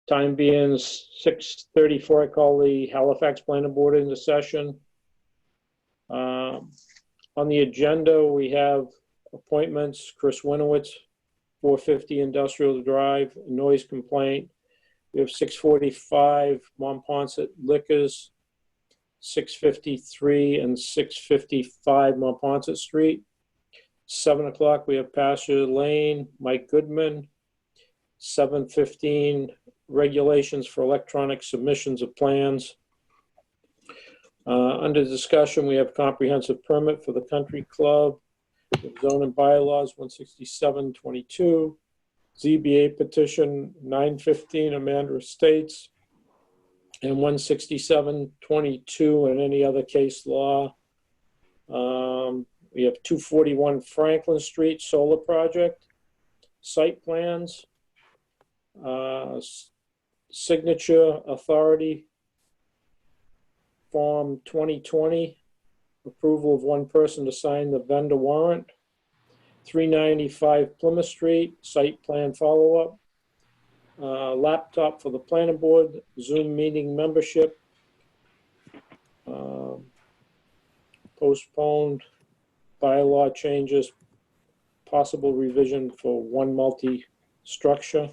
Time being 6:34, I call the Halifax Planning Board into session. On the agenda, we have appointments. Chris Winowitz, 450 Industrial Drive, noise complaint. We have 645 Monpont Liquors, 653 and 655 Monpont Street. 7 o'clock, we have Pasture Lane, Mike Goodman. 7:15, regulations for electronic submissions of plans. Under discussion, we have comprehensive permit for the country club, zoning bylaws 16722, ZBA petition 915 Amanda Estates, and 16722 and any other case law. We have 241 Franklin Street solar project, site plans, signature authority form 2020, approval of one person to sign the vendor warrant, 395 Plymouth Street, site plan follow-up, laptop for the planning board, Zoom meeting membership, postponed bylaw changes, possible revision for one multi-structure.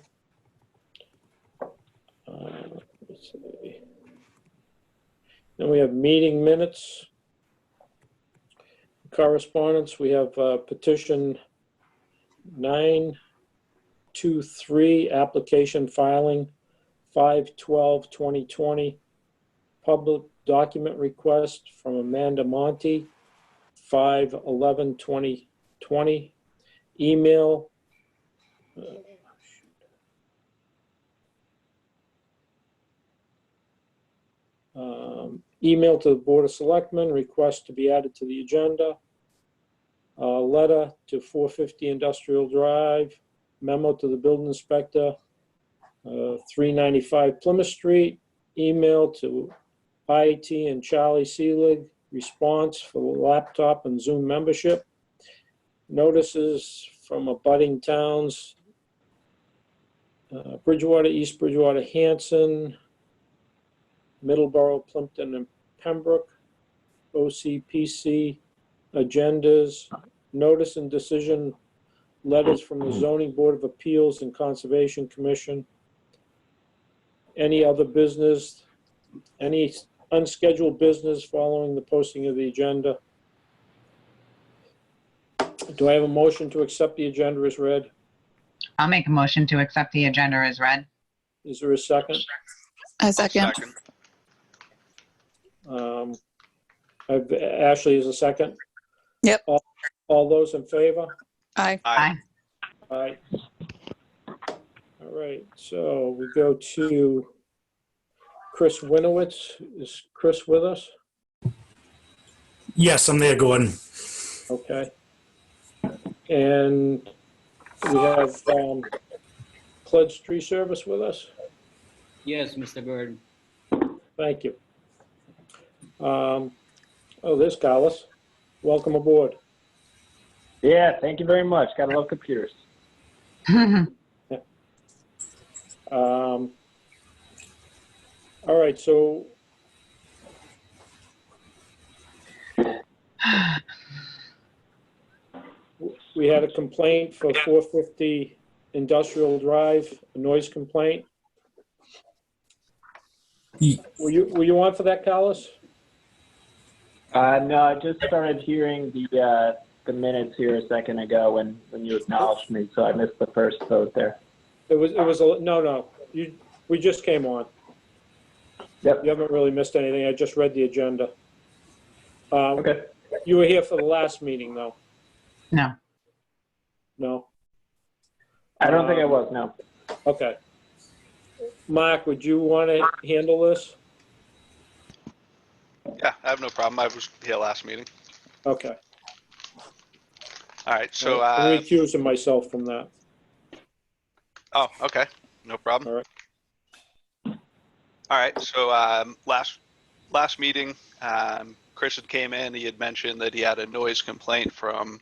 Let's see. Then we have meeting minutes. Correspondence, we have petition 923, application filing 5/12/2020, public document request from Amanda Monte, 5/11/2020, email. Email to the Board of Selectmen, request to be added to the agenda. Letter to 450 Industrial Drive, memo to the building inspector, 395 Plymouth Street, email to IT and Charlie Seelig, response for the laptop and Zoom membership. Notices from abutting towns, Bridgewater, East Bridgewater, Hanson, Middleborough, Plimpton, and Pembroke, OCPC, agendas, notice and decision letters from the Zoning Board of Appeals and Conservation Commission, any other business, any unscheduled business following the posting of the agenda. Do I have a motion to accept the agenda as read? I'll make a motion to accept the agenda as read. Is there a second? A second. Ashley is a second. Yep. All those in favor? Aye. Aye. Aye. All right, so we go to Chris Winowitz. Is Chris with us? Yes, I'm there, Gordon. Okay. And we have Pledge Tree Service with us. Yes, Mr. Gordon. Thank you. There's Carlos. Welcome aboard. Yeah, thank you very much. Gotta love computers. All right, so we had a complaint for 450 Industrial Drive, a noise complaint. Were you on for that, Carlos? No, I just started hearing the minutes here a second ago when you acknowledged me, so I missed the first vote there. We just came on. Yep. You haven't really missed anything. I just read the agenda. Okay. You were here for the last meeting, though? No. No? I don't think I was, no. Okay. Mark, would you want to handle this? Yeah, I have no problem. I was here last meeting. Okay. All right, so... I'm recusing myself from that. Oh, okay. No problem. All right. All right, so last meeting, Chris had came in. He had mentioned that he had a noise complaint from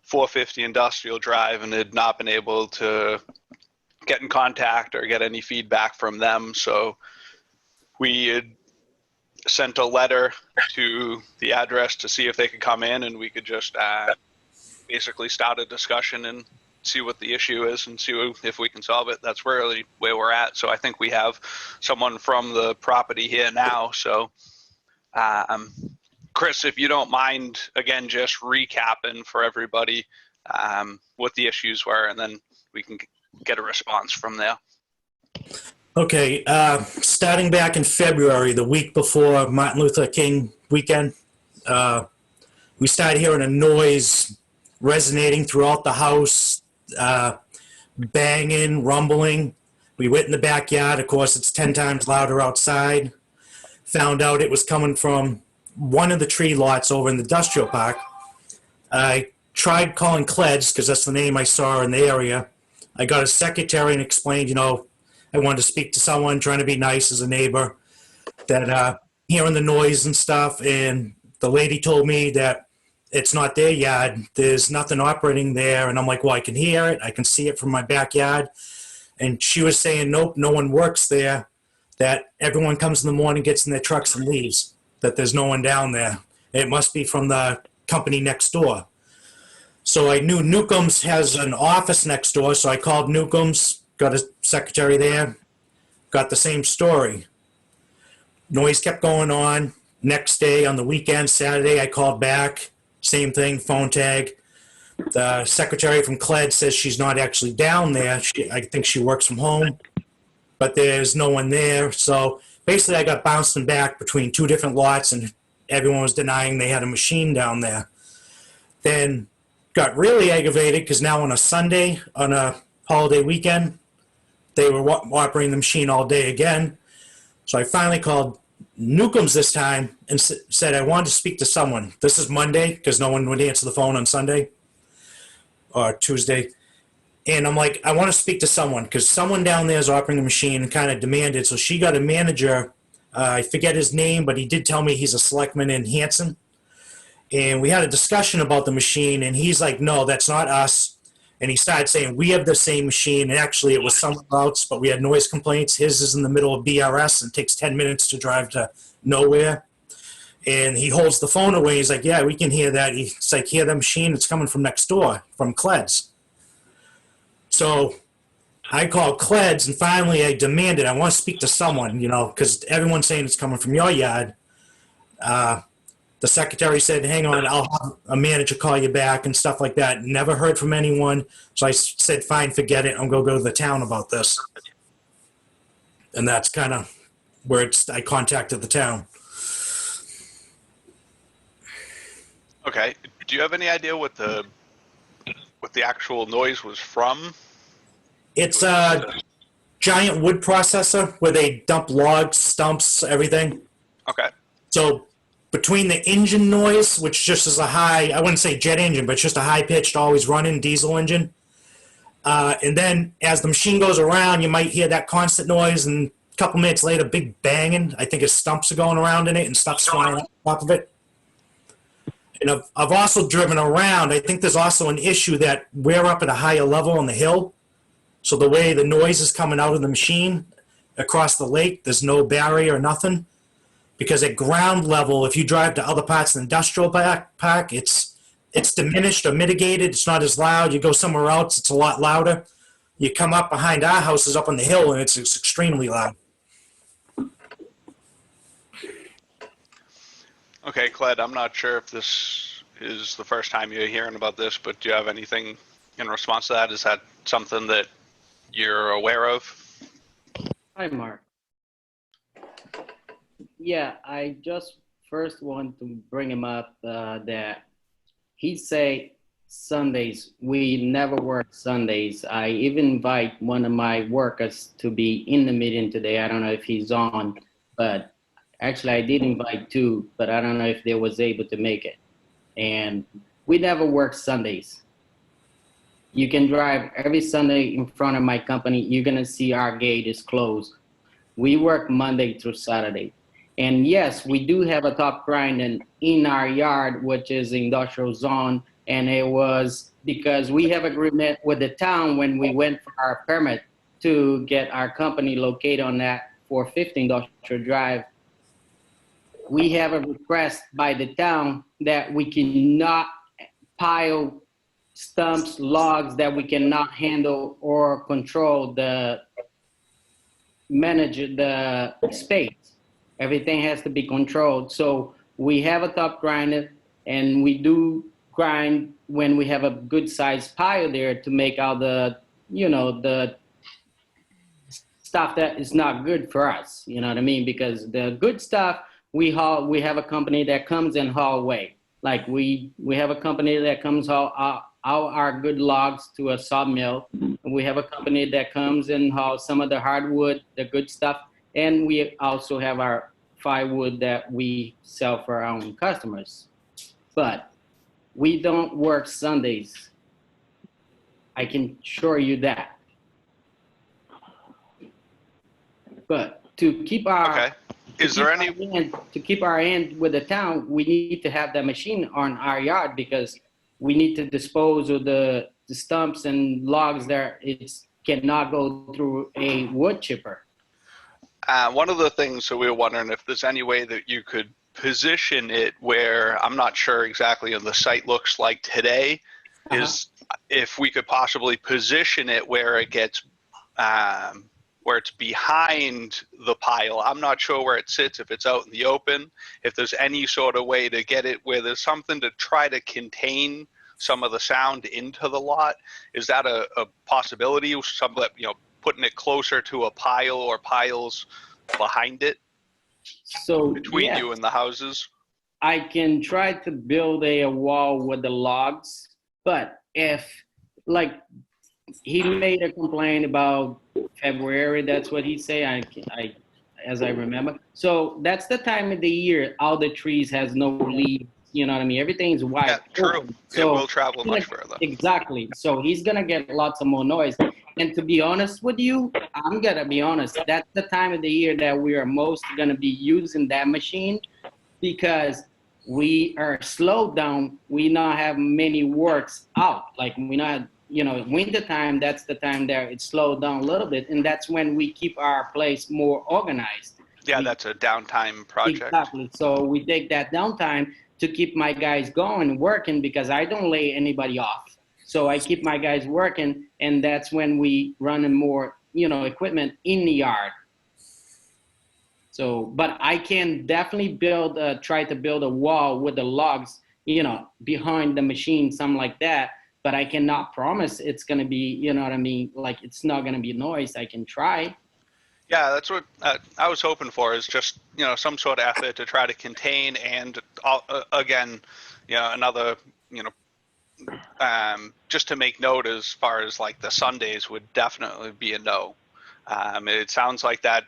450 Industrial Drive and had not been able to get in contact or get any feedback from them. So we had sent a letter to the address to see if they could come in, and we could just basically start a discussion and see what the issue is and see if we can solve it. That's really where we're at. So I think we have someone from the property here now. So Chris, if you don't mind, again, just recapping for everybody what the issues were, and then we can get a response from there. Okay, starting back in February, the week before Martin Luther King weekend, we started hearing a noise resonating throughout the house, banging, rumbling. We went in the backyard. Of course, it's 10 times louder outside. Found out it was coming from one of the tree lots over in the industrial park. I tried calling Kleds because that's the name I saw in the area. I got a secretary and explained, I wanted to speak to someone, trying to be nice as a neighbor, that hearing the noise and stuff. And the lady told me that it's not their yard. There's nothing operating there. And I'm like, well, I can hear it. I can see it from my backyard. And she was saying, nope, no one works there, that everyone comes in the morning, gets in their trucks and leaves, that there's no one down there. It must be from the company next door. So I knew Newcomb's has an office next door, so I called Newcomb's, got a secretary there, got the same story. Noise kept going on. Next day, on the weekend, Saturday, I called back, same thing, phone tag. The secretary from CLED says she's not actually down there. I think she works from home, but there's no one there. So basically, I got bouncing back between two different lots, and everyone was denying they had a machine down there. Then got really aggravated because now on a Sunday, on a holiday weekend, they were operating the machine all day again. So I finally called Newcomb's this time and said I wanted to speak to someone. This is Monday because no one would answer the phone on Sunday or Tuesday. And I'm like, I want to speak to someone because someone down there is operating the machine and kind of demanded. So she got a manager. I forget his name, but he did tell me he's a selectman in Hanson. And we had a discussion about the machine, and he's like, no, that's not us. And he started saying, we have the same machine. And actually, it was somewhere else, but we had noise complaints. His is in the middle of BRS and takes 10 minutes to drive to nowhere. And he holds the phone away. He's like, yeah, we can hear that. He's like, hear the machine? It's coming from next door, from Kleds. So I called Kleds, and finally I demanded, I want to speak to someone, because everyone's saying it's coming from your yard. The secretary said, hang on, I'll have a manager call you back and stuff like that. Never heard from anyone. So I said, fine, forget it. I'm going to go to the town about this. And that's kind of where I contacted the town. Okay. Do you have any idea what the actual noise was from? It's a giant wood processor where they dump logs, stumps, everything. Okay. So between the engine noise, which just is a high, I wouldn't say jet engine, but it's just a high-pitched, always running diesel engine. And then as the machine goes around, you might hear that constant noise, and a couple minutes later, big banging. I think his stumps are going around in it and stuff's flying on top of it. And I've also driven around. I think there's also an issue that we're up at a higher level on the hill. So the way the noise is coming out of the machine across the lake, there's no barrier or nothing. Because at ground level, if you drive to other parts of the industrial park, it's diminished or mitigated. It's not as loud. You go somewhere else, it's a lot louder. You come up behind our houses up on the hill, and it's extremely loud. Okay, Cled, I'm not sure if this is the first time you're hearing about this, but do you have anything in response to that? Is that something that you're aware of? Hi, Mark. Yeah, I just first want to bring him up that he say Sundays. We never work Sundays. I even invite one of my workers to be in the meeting today. I don't know if he's on, but actually I did invite two, but I don't know if they was able to make it. And we never work Sundays. You can drive every Sunday in front of my company. You're gonna see our gate is closed. We work Monday through Saturday. And yes, we do have a top grinding in our yard, which is industrial zone. And it was because we have agreement with the town when we went for our permit to get our company located on that 450 Industrial Drive, we have a request by the town that we cannot pile stumps, logs that we cannot handle or control manage the space. Everything has to be controlled. So we have a top grinder, and we do grind when we have a good sized pile there to make out the stuff that is not good for us. You know what I mean? Because the good stuff we haul. We have a company that comes and haul away. Like we have a company that comes haul our good logs to a sawmill. And we have a company that comes and hauls some of the hardwood, the good stuff, and we also have our firewood that we sell for our own customers. But we don't work Sundays. I can assure you that. But to keep our Okay. Is there any? to keep our end with the town, we need to have that machine on our yard because we need to dispose of the stumps and logs there. It cannot go through a wood chipper. One of the things that we were wondering if there's any way that you could position it where I'm not sure exactly what the site looks like today, is if we could possibly position it where it gets where it's behind the pile. I'm not sure where it sits, if it's out in the open, if there's any sort of way to get it where there's something to try to contain some of the sound into the lot. Is that a possibility? Putting it closer to a pile or piles behind it, So between you and the houses? I can try to build a wall with the logs, but if like he made a complaint about February, that's what he say. I as I remember. So that's the time of the year all the trees has no leaves. You know what I mean? Everything's white. Yeah, true. Open. It will travel much further. Exactly. So he's gonna get lots of more noise. And to be honest with you, I'm gonna be honest. That's the time of the year that we are most gonna be using that machine because we are slowed down. We not have many works out. Like we not, winter time. That's the time that it's slowed down a little bit, and that's when we keep our place more organized. Yeah, that's a downtime project. Exactly. So we take that downtime to keep my guys going, working, because I don't lay anybody off. So I keep my guys working, and that's when we run more, equipment in the yard. So, but I can definitely try to build a wall with the logs, behind the machine, something like that. But I cannot promise it's going to be, you know what I mean? Like it's not going to be noise. I can try. Yeah, that's what I was hoping for, is just, some sort of effort to try to contain and, again, another, just to make note as far as like the Sundays would definitely be a no. It sounds like that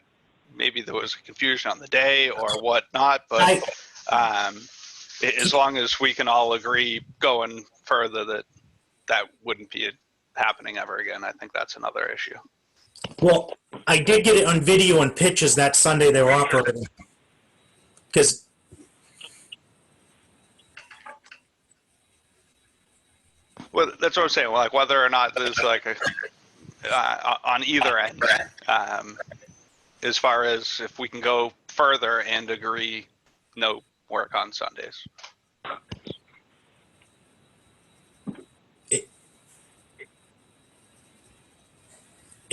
maybe there was a confusion on the day or whatnot, but as long as we can all agree going further that wouldn't be happening ever again, I think that's another issue. Well, I did get it on video and pictures that Sunday they were operating. Because well, that's what I'm saying. Like whether or not there's like on either end, as far as if we can go further and agree no work on Sundays.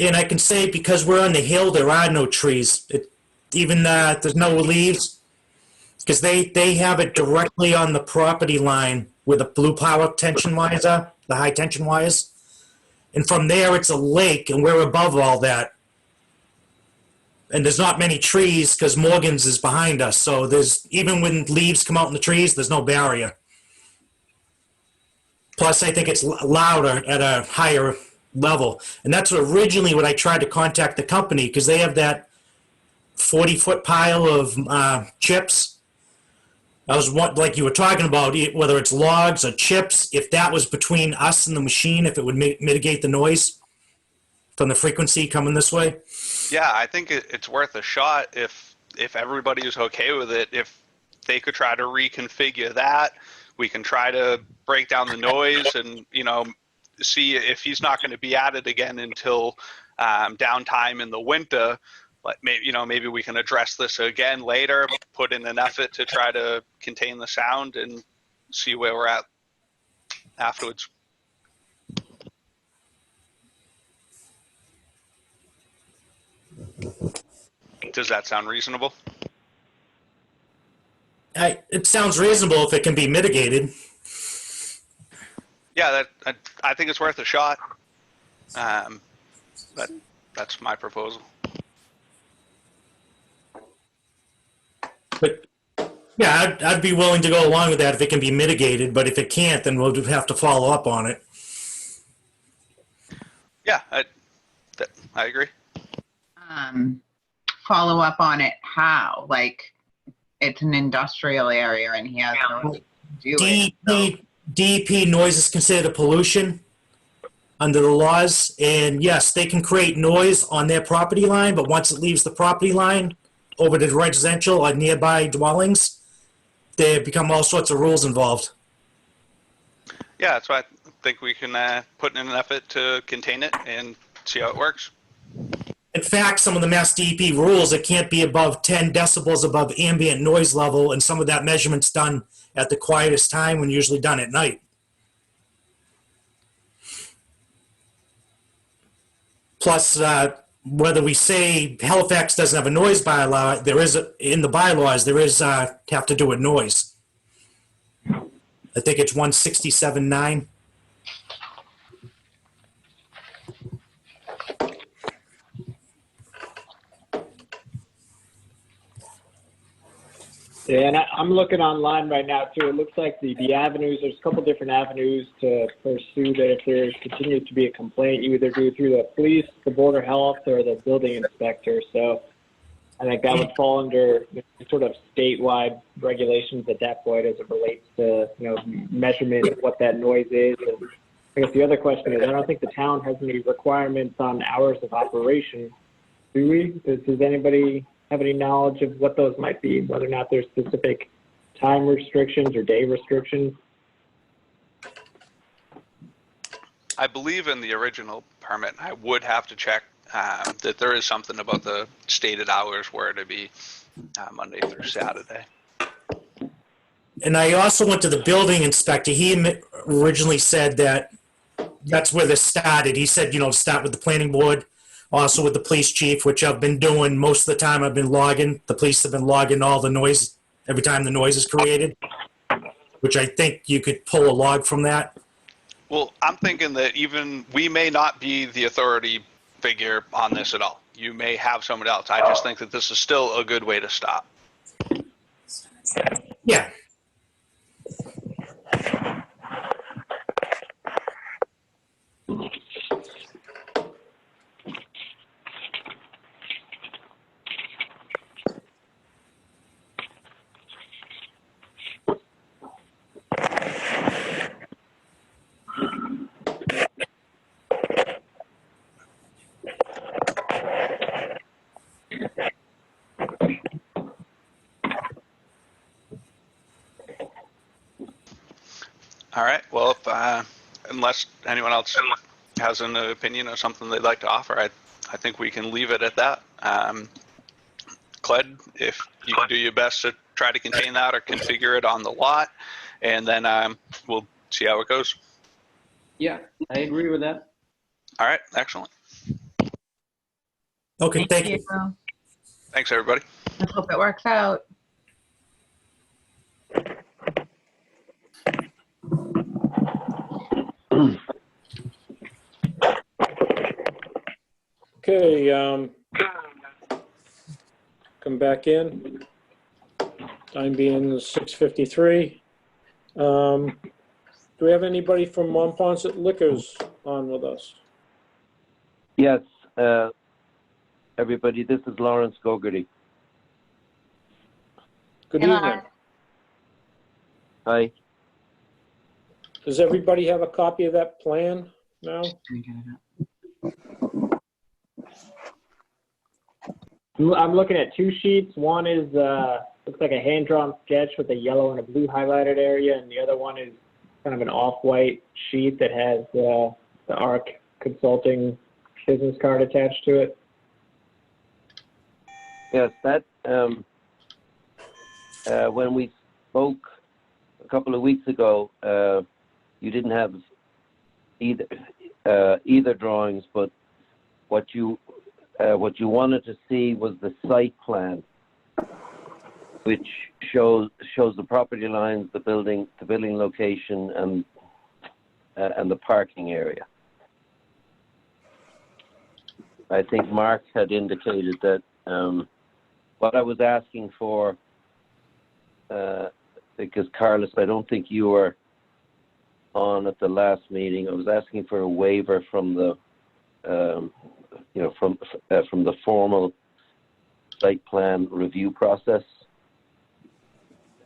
And I can say because we're on the hill, there are no trees. There's no leaves because they have it directly on the property line where the blue power tension wires are, the high tension wires. And from there, it's a lake, and we're above all that. And there's not many trees because Morgan's is behind us. So even when leaves come out in the trees, there's no barrier. Plus, I think it's louder at a higher level. And that's originally what I tried to contact the company, because they have that 40-foot pile of chips. I was like you were talking about, whether it's logs or chips, if that was between us and the machine, if it would mitigate the noise from the frequency coming this way. Yeah, I think it's worth a shot if everybody is okay with it. If they could try to reconfigure that, we can try to break down the noise and, see if he's not going to be at it again until downtime in the winter. But maybe we can address this again later, put in an effort to try to contain the sound and see where we're at afterwards. Does that sound reasonable? It sounds reasonable if it can be mitigated. Yeah, I think it's worth a shot. That's my proposal. But yeah, I'd be willing to go along with that if it can be mitigated. But if it can't, then we'll have to follow up on it. Yeah, I agree. Follow up on it how? Like, it's an industrial area and he has no right to do it. DEP noise is considered a pollution under the laws, and yes, they can create noise on their property line, but once it leaves the property line over to residential or nearby dwellings, there become all sorts of rules involved. Yeah, that's why I think we can put in an effort to contain it and see how it works. In fact, some of the Mass DEP rules, it can't be above 10 decibels above ambient noise level, and some of that measurement's done at the quietest time when usually done at night. Plus, whether we say Halifax doesn't have a noise bylaw, there is in the bylaws, there is have to do with noise. I think it's 167.9. Yeah, and I'm looking online right now too. It looks like the avenues, there's a couple different avenues to pursue that if there continues to be a complaint, you either do through the police, the Board of Health, or the building inspector. So I think that would fall under sort of statewide regulations at that point as it relates to, measurement of what that noise is. And I guess the other question is, I don't think the town has any requirements on hours of operation, do we? Does anybody have any knowledge of what those might be, whether or not there's specific time restrictions or day restrictions? I believe in the original permit, I would have to check that there is something about the stated hours where to be Monday through Saturday. And I also went to the building inspector. He originally said that that's where this started. He said, start with the planning board, also with the police chief, which I've been doing most of the time. I've been logging. The police have been logging all the noise every time the noise is created, which I think you could pull a log from that. Well, I'm thinking that even we may not be the authority figure on this at all. You may have someone else. I just think that this is still a good way to stop. Yeah. All right. Well, unless anyone else has an opinion or something they'd like to offer, I think we can leave it at that. Cled, if you can do your best to try to contain that or configure it on the lot, and then we'll see how it goes. Yeah, I agree with that. All right. Excellent. Okay, thank you. Thanks, everybody. Let's hope it works out. Okay, come back in. Time being 6:53. Do we have anybody from Monpont Liquors on with us? Yes, everybody, this is Lawrence Gogarty. Good Hey, evening. Lawrence. Hi. Does everybody have a copy of that plan now? I'm looking at two sheets. One is looks like a hand-drawn sketch with a yellow and a blue highlighted area, and the other one is kind of an off-white sheet that has the ARC Consulting business card attached to it? Yes, that when we spoke a couple of weeks ago, you didn't have either drawings, but what you wanted to see was the site plan, which shows the property lines, the building location, and the parking area. I think Mark had indicated that what I was asking for, because Carlos, I don't think you were on at the last meeting. I was asking for a waiver from the, from the formal site plan review process.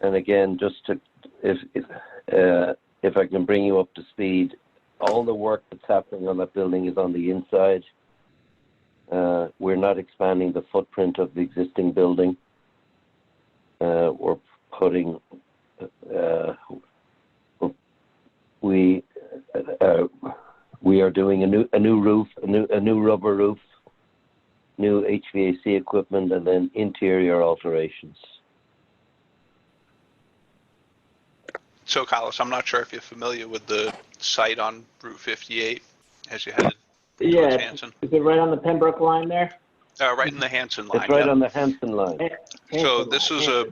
And again, just to, if I can bring you up to speed, all the work that's happening on that building is on the inside. We're not expanding the footprint of the existing building. We're putting, we are doing a new roof, a new rubber roof, new HVAC equipment, and then interior alterations. So, Carlos, I'm not sure if you're familiar with the site on Route 58 as you headed towards Hanson. Is it right on the Pembroke line there? Right in the Hanson line. It's right yeah. on the Hanson line. So this is a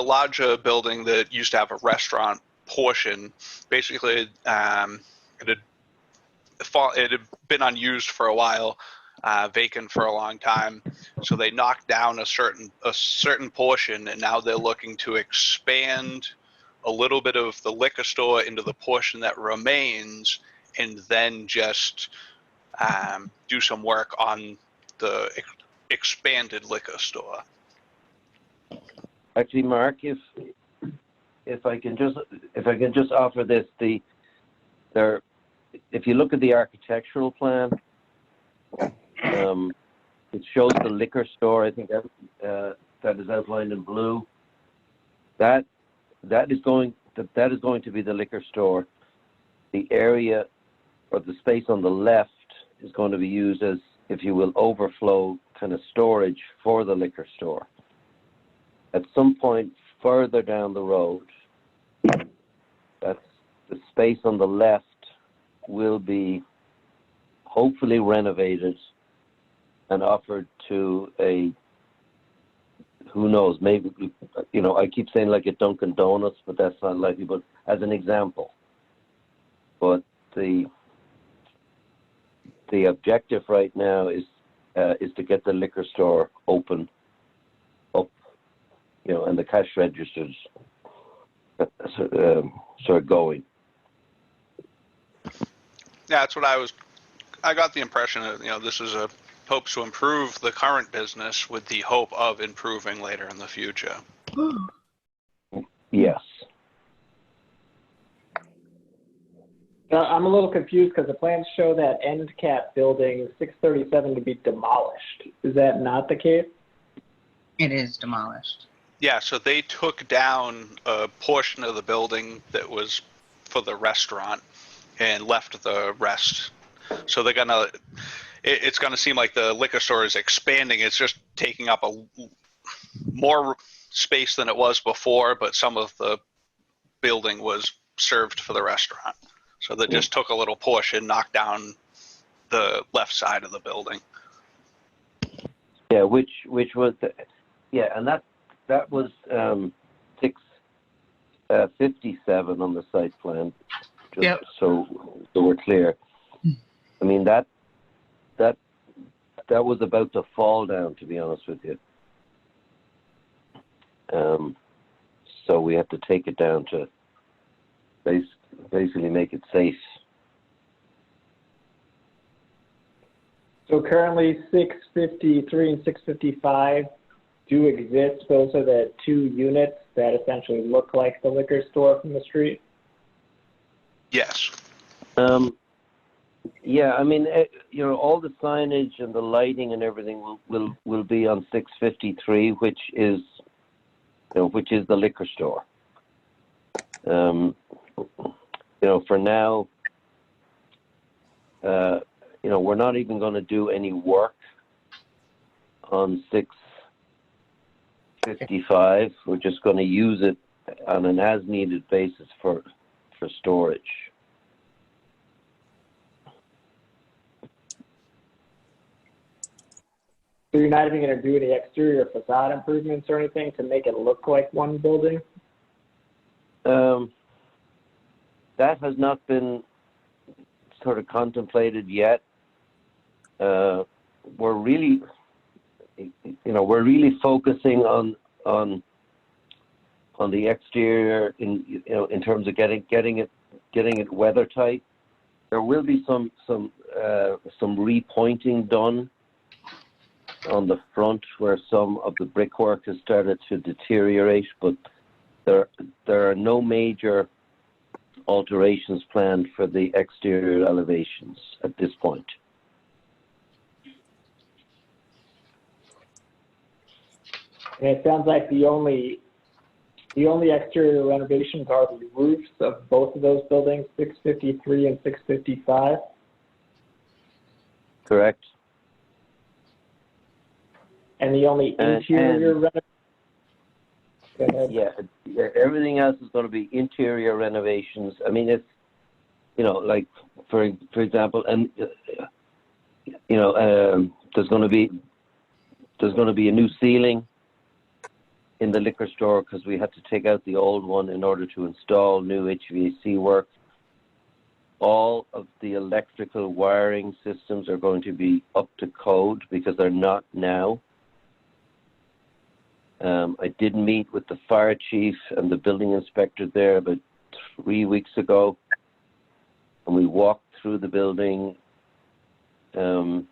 larger building that used to have a restaurant portion. Basically, it had been unused for a while, vacant for a long time. So they knocked down a certain portion, and now they're looking to expand a little bit of the liquor store into the portion that remains, and then just do some work on the expanded liquor store. Actually, Mark, if I can just offer this, if you look at the architectural plan, it shows the liquor store. I think that is outlined in blue. That is going to be the liquor store. The area or the space on the left is going to be used as, if you will, overflow kind of storage for the liquor store. At some point further down the road, that's the space on the left will be hopefully renovated and offered to a, who knows, maybe, I keep saying like a Dunkin' Donuts, but that's not likely, but as an example. But the objective right now is to get the liquor store open up, and the cash registers sort of going. Yeah, that's what I got the impression that, this is hopes to improve the current business with the hope of improving later in the future. Yes. I'm a little confused because the plans show that end cap building 637 to be demolished. Is that not the case? It is demolished. Yeah, so they took down a portion of the building that was for the restaurant and left the rest. So they're it's gonna seem like the liquor store is expanding. It's just taking up more space than it was before, but some of the building was served for the restaurant. So they just took a little portion, knocked down the left side of the building. Yeah, which was, and that was 657 on the site plan. Just so we're clear. I mean that was about to fall down, to be honest with you. So we had to take it down to basically make it safe. So currently 653 and 655 do exist. Those are the two units that essentially look like the liquor store from the street. Yes. Yeah, I mean, all the signage and the lighting and everything will be on 653, which is the liquor store. For now, we're not even going to do any work on 655. We're just going to use it on an as-needed basis for storage. So you're not even going to do any exterior facade improvements or anything to make it look like one building? That has not been sort of contemplated yet. We're really focusing on the exterior in terms of getting it weather tight. There will be some repointing done on the front where some of the brickwork has started to deteriorate, but there are no major alterations planned for the exterior elevations at this point. And it sounds like the only exterior renovations are the roofs of both of those buildings, 653 and 655. Correct. And the only interior renovation. Yeah, everything else is going to be interior renovations. I mean, it's like for example, and there's going to be a new ceiling in the liquor store because we had to take out the old one in order to install new HVAC work. All of the electrical wiring systems are going to be up to code because they're not now. I did meet with the fire chief and the building inspector there about 3 weeks ago, and we walked through the building and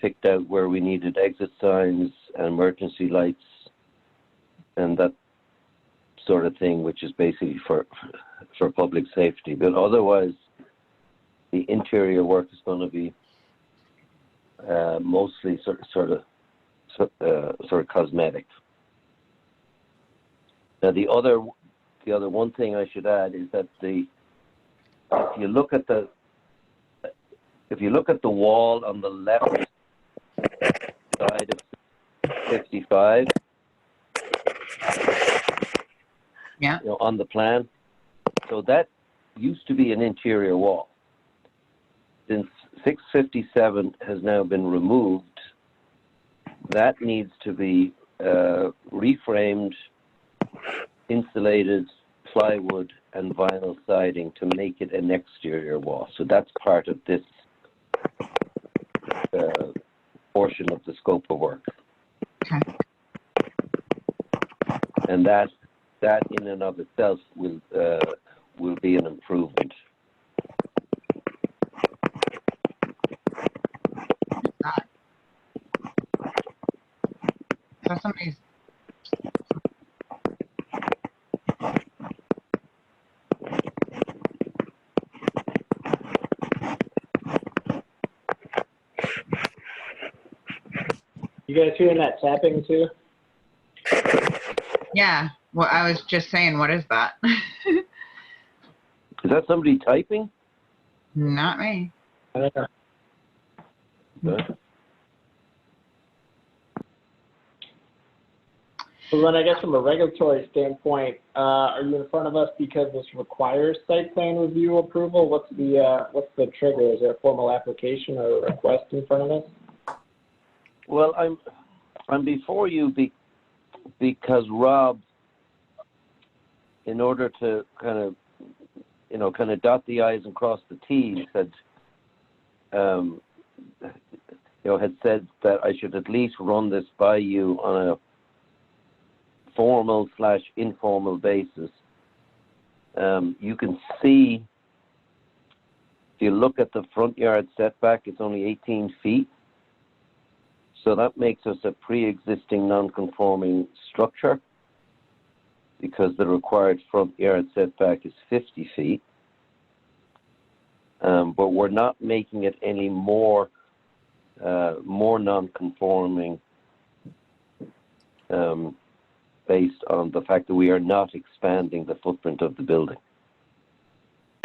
picked out where we needed exit signs and emergency lights and that sort of thing, which is basically for public safety. But otherwise, the interior work is going to be mostly sort of cosmetic. Now, the other one thing I should add is that if you look at the wall on the left side of 55, yeah, on the plan, so that used to be an interior wall. Since 657 has now been removed, that needs to be reframed, insulated, plywood, and vinyl siding to make it an exterior wall. So that's part of this portion of the scope of work. okay. And that in and of itself will be an improvement. So somebody's. You guys hearing that tapping too? Yeah. Well, I was just saying, what is that? Is that somebody typing? Not me. I don't know. Okay. So then I guess from a regulatory standpoint, are you in front of us because this requires site plan review approval? What's the trigger? Is there a formal application or a request in front of us? Well, I'm before you because Rob, in order to kind of dot the I's and cross the T's, had said that I should at least run this by you on a formal/informal basis. You can see, if you look at the front yard setback, it's only 18 feet. So that makes us a pre-existing non-conforming structure because the required front yard setback is 50 feet. But we're not making it any more non-conforming based on the fact that we are not expanding the footprint of the building.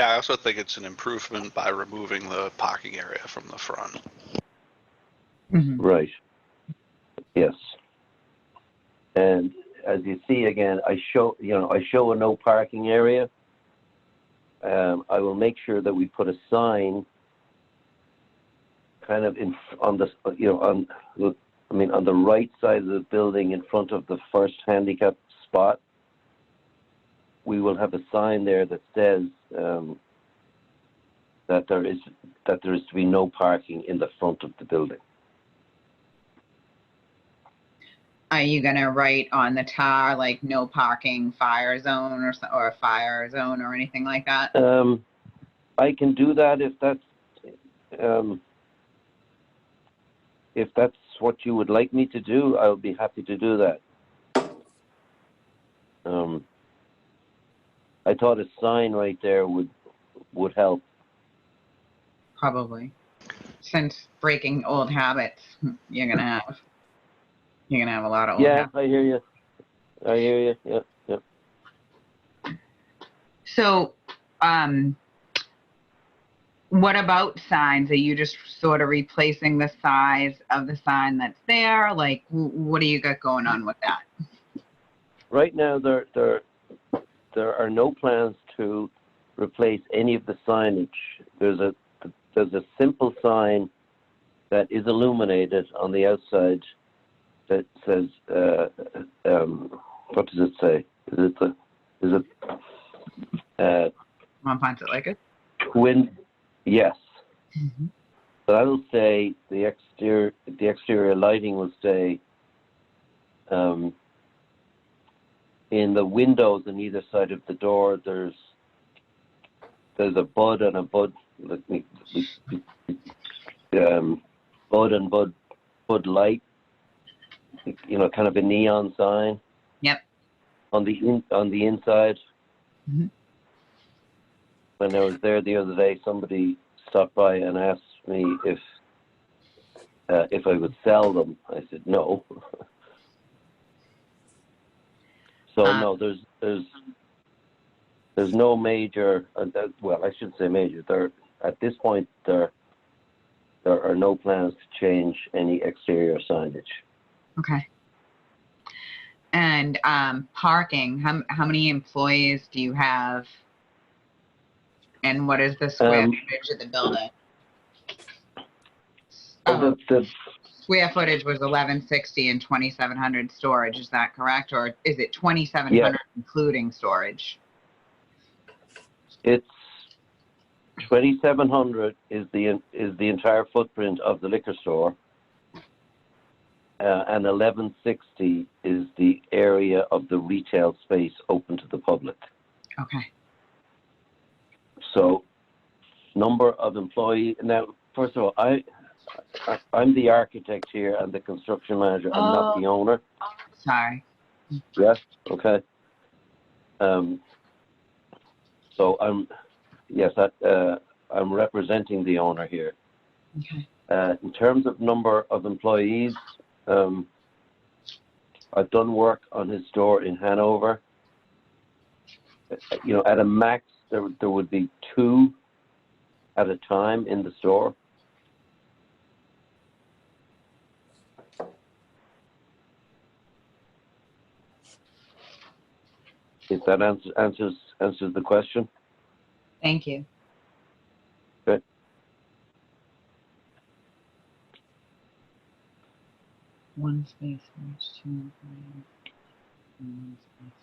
Yeah, I also think it's an improvement by removing the parking area from the front. Right. Yes. And as you see again, I show a no parking area. I will make sure that we put a sign kind of on the right side of the building in front of the first handicap spot. We will have a sign there that says that there is to be no parking in the front of the building. Are you gonna write on the tar like no parking fire zone or a fire zone or anything like that? I can do that if that's what you would like me to do. I would be happy to do that. I thought a sign right there would help. Probably. Since breaking old habits, you're gonna have a lot of old habits. I hear you. Yeah. So, what about signs? Are you just sort of replacing the size of the sign that's there? Like, what do you got going on with that? Right now, there are no plans to replace any of the signage. There's a simple sign that is illuminated on the outside that says, what does it say? Is it Monpont like it? twin? Yes. Mm-hmm. So that'll say the exterior lighting will stay in the windows on either side of the door. There's a bud and a bud. Bud and bud light. Kind of a neon sign. Yep. On the inside. Mm-hmm. When I was there the other day, somebody stopped by and asked me if I would sell them. I said no. So no, there's no major. Well, I should say major. At this point there are no plans to change any exterior signage. Okay. And parking. How many employees do you have? And what is the square footage of the building? The square footage was 1160 and 2700 storage. Is that correct, or is it 2700 including storage? It's 2700 is the entire footprint of the liquor store, and 1160 is the area of the retail space open to the public. Okay. So, number of employees. Now, first of all, I'm the architect here and the construction manager. I'm not the owner. Sorry. Yes. Okay. So I'm representing the owner here. Okay. In terms of number of employees, I've done work on his store in Hanover. At a max, there would be 2 at a time in the store. If that answers the question. Thank you. Good. One space for each 2 employees. One space.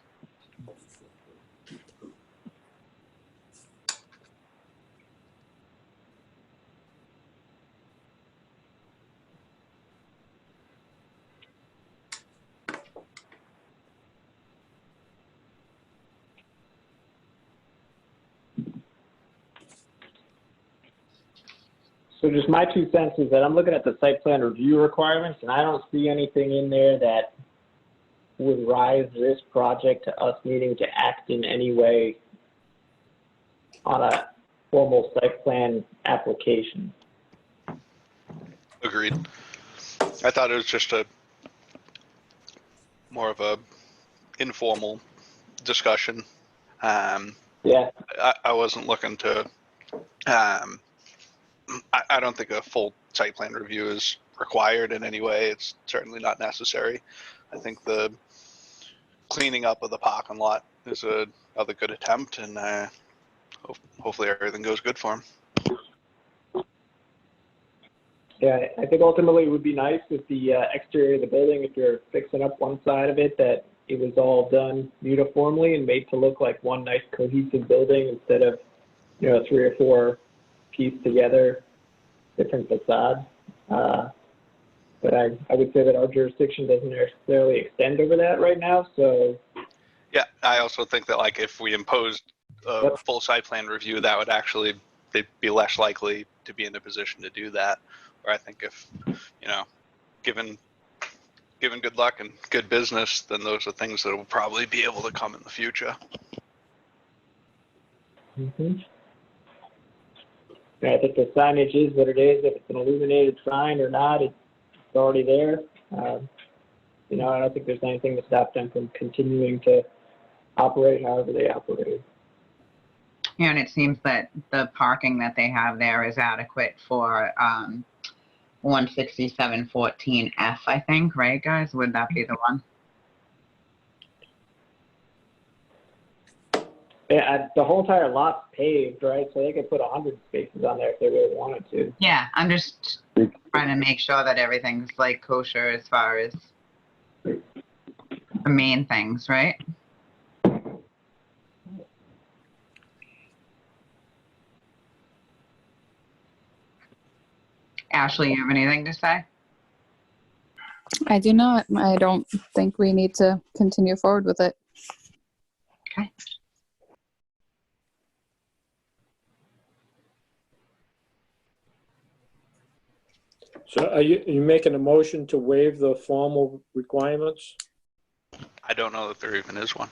So just my 2 cents is that I'm looking at the site plan review requirements, and I don't see anything in there that would rise this project to us needing to act in any way on a formal site plan application. Agreed. I thought it was just more of a informal discussion. Yeah. I wasn't looking to, I don't think a full site plan review is required in any way. It's certainly not necessary. I think the cleaning up of the parking lot is another good attempt, and hopefully everything goes good for him. Yeah, I think ultimately it would be nice with the exterior of the building, if you're fixing up one side of it, that it was all done uniformly and made to look like one nice cohesive building instead of, 3 or 4 pieced together different facades. But I would say that our jurisdiction doesn't necessarily extend over that right now, so. Yeah, I also think that like if we imposed a full site plan review, that would actually, they'd be less likely to be in a position to do that. Or I think if, given good luck and good business, then those are things that will probably be able to come in the future. Mm-hmm. Yeah, I think the signage is what it is. If it's an illuminated sign or not, it's already there. I don't think there's anything to stop them from continuing to operate however they operate. Yeah, and it seems that the parking that they have there is adequate for 16714F, I think, right, guys? Would that be the one? Yeah, the whole entire lot's paved, right? So they could put 100 spaces on there if they really wanted to. Yeah, I'm just trying to make sure that everything's like kosher as far as the main things, right? Ashley, you have anything to say? I do not. I don't think we need to continue forward with it. Okay. So are you making a motion to waive the formal requirements? I don't know that there even is one.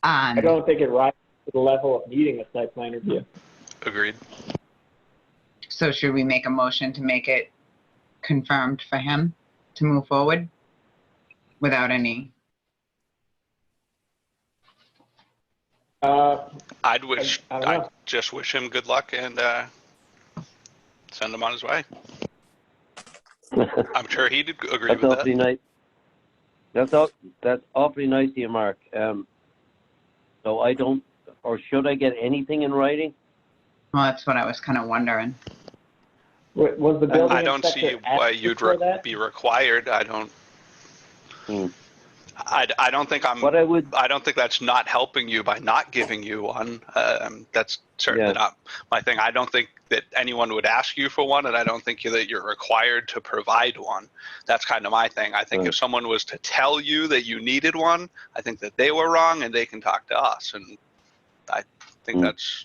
I don't think it rises to the level of needing a site plan review. Agreed. So should we make a motion to make it confirmed for him to move forward without any? I'd just wish him good luck and send him on his way. I'm sure he'd agree That's with awfully that. nice. That's awfully nice of you, Mark. So I don't, or should I get anything in writing? Well, that's what I was kind of wondering. Was the building I don't see inspector why asked you'd for that? be required. I don't think I don't think that's not helping you by not giving you one. That's certainly not my thing. I don't think that anyone would ask you for one, and I don't think that you're required to provide one. That's kind of my thing. I think if someone was to tell you that you needed one, I think that they were wrong, and they can talk to us. And I think that's.